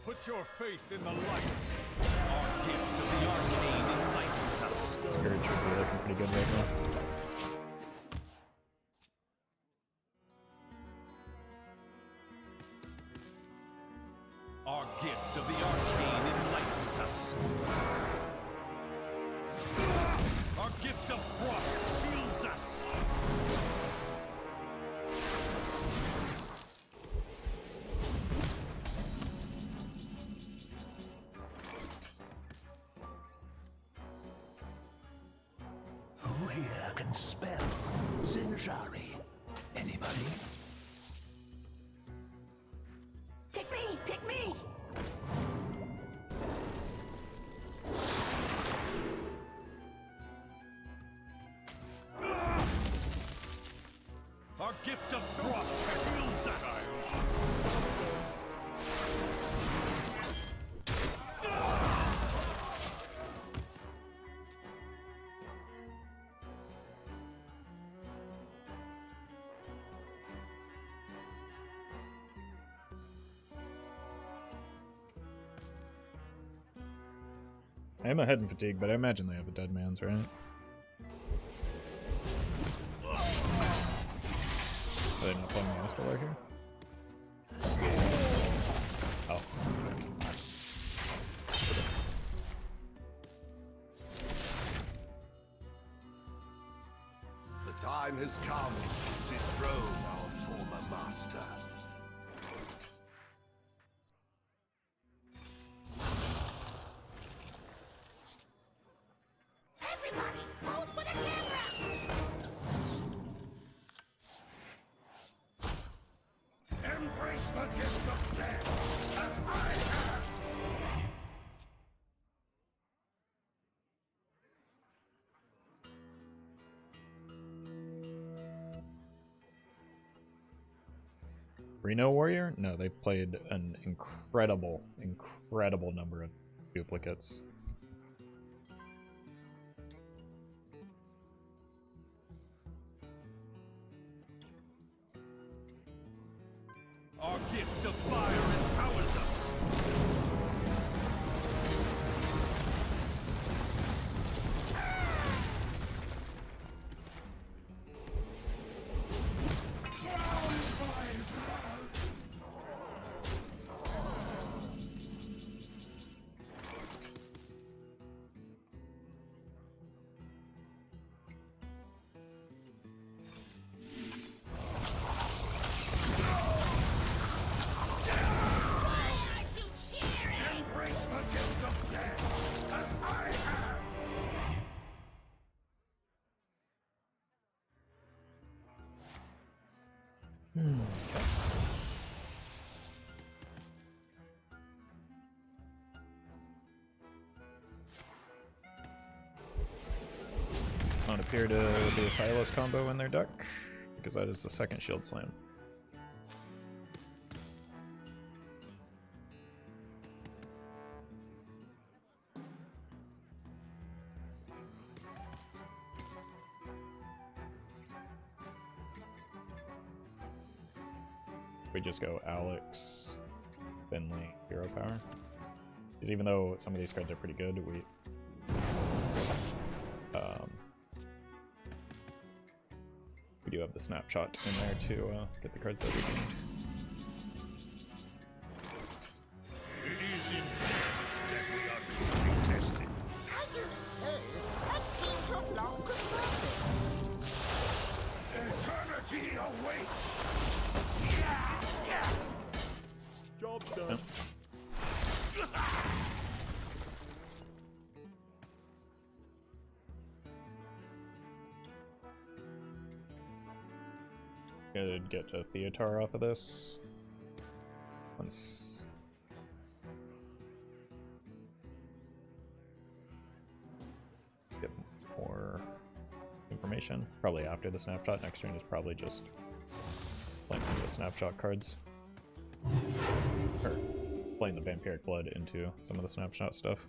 Put your faith in the light. Our gift of the arcane enlightens us. Spirit should be looking pretty good right now. Our gift of the arcane enlightens us. Our gift of frost shields us. Who here can spell Zinjari? Anybody? Pick me! Pick me! Our gift of frost shields us. I am ahead in fatigue, but I imagine they have a dead man's, right? Are they not playing the Astellar here? Oh. The time has come to dethrone our former master. Everybody, pose for the camera! Embrace the gift of death, as I have. Reno Warrior? No, they've played an incredible number of duplicates. Our gift of fire empowers us. Embrace the gift of death, as I have. Don't appear to be a Silas combo in their deck, because that is the second shield slam. We just go Alex, Finley, Hero Power. Because even though some of these cards are pretty good, we do have the snapshot in there to get the cards that we need. It is in that we are truly tested. I do say, I seem to have lost the surface. Eternity awaits. Job done. Could get a Theotar off of this. Once. Get more information. Probably after the snapshot. Next turn is probably just playing some of the snapshot cards. Or playing the Vampiric Blood into some of the snapshot stuff.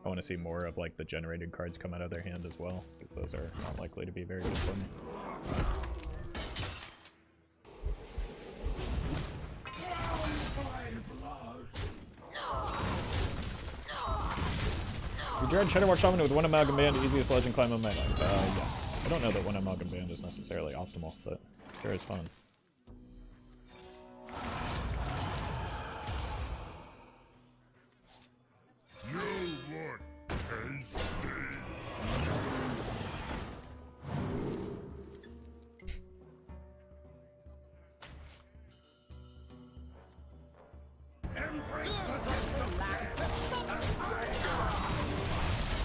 I want to see more of like the generated cards come out of their hand as well. Those are not likely to be very good for me. You dread Shadowwalk Shaman with one amalgam band, easiest legend climb of my life. Yes. I don't know that one amalgam band is necessarily optimal, but sure is fun. You look tasty.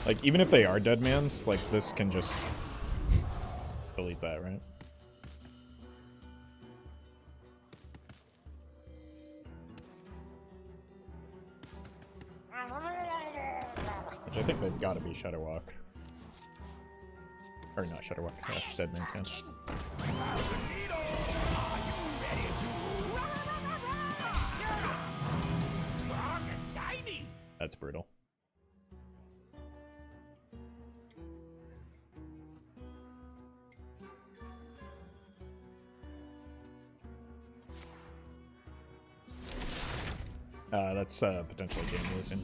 Like, even if they are dead mans, like, this can just delete that, right? Which I think they've got to be Shadowwalk. Or not Shadowwalk, Dead Man's Hand. That's brutal. That's potentially game losing.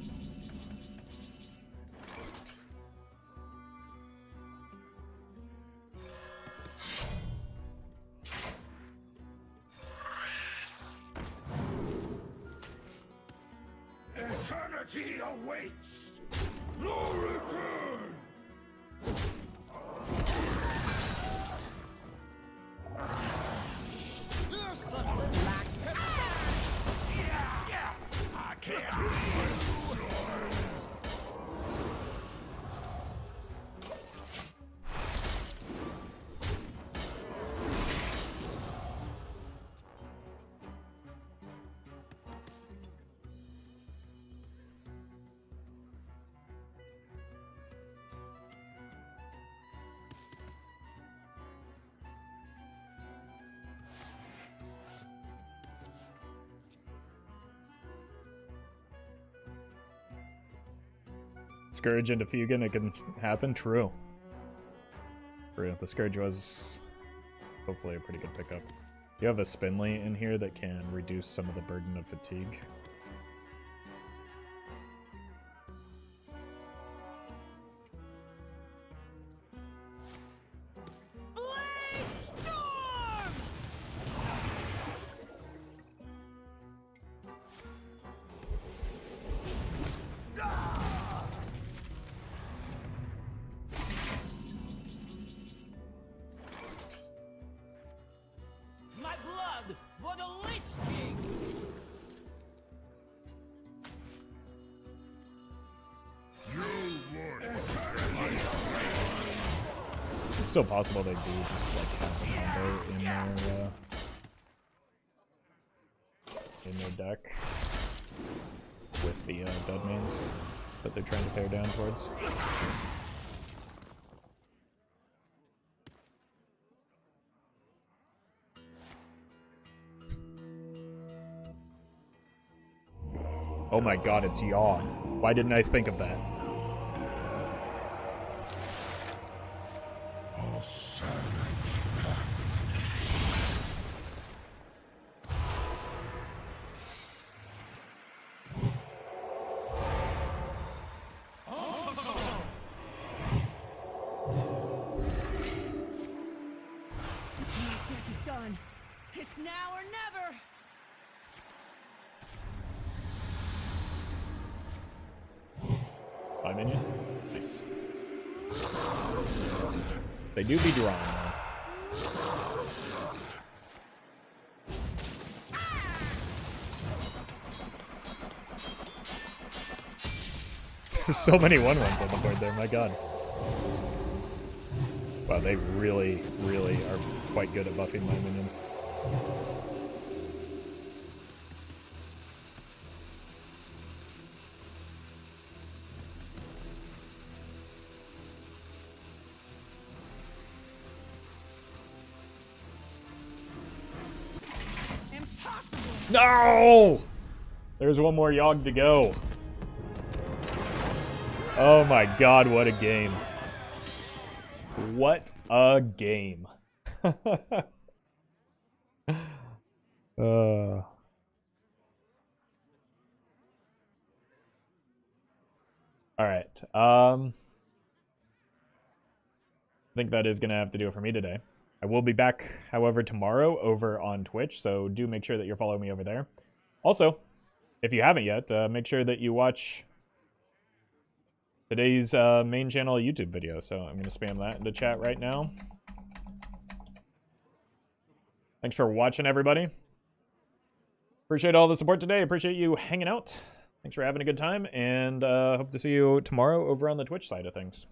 Eternity awaits. No return. There's something like I can't. Scourge into Fugan, it can happen. True. True. The Scourge was hopefully a pretty good pickup. You have a Spinley in here that can reduce some of the burden of fatigue. My blood for the Lich King! It's still possible they do just like have a combo in their deck with the dead mains that they're trying to tear down towards. Oh my god, it's Yawn. Why didn't I think of that? It's done. It's now or never! My minion? Nice. They do be drawn, though. There's so many 1/1s on the board there, my god. Wow, they really, really are quite good at buffing my minions. No! There's one more Yogg to go. Oh my god, what a game. What a game. All right. I think that is going to have to do it for me today. I will be back, however, tomorrow over on Twitch, so do make sure that you're following me over there. Also, if you haven't yet, make sure that you watch today's main channel YouTube video. So I'm going to spam that into chat right now. Thanks for watching, everybody. Appreciate all the support today. Appreciate you hanging out. Thanks for having a good time, and hope to see you tomorrow over on the Twitch side of things.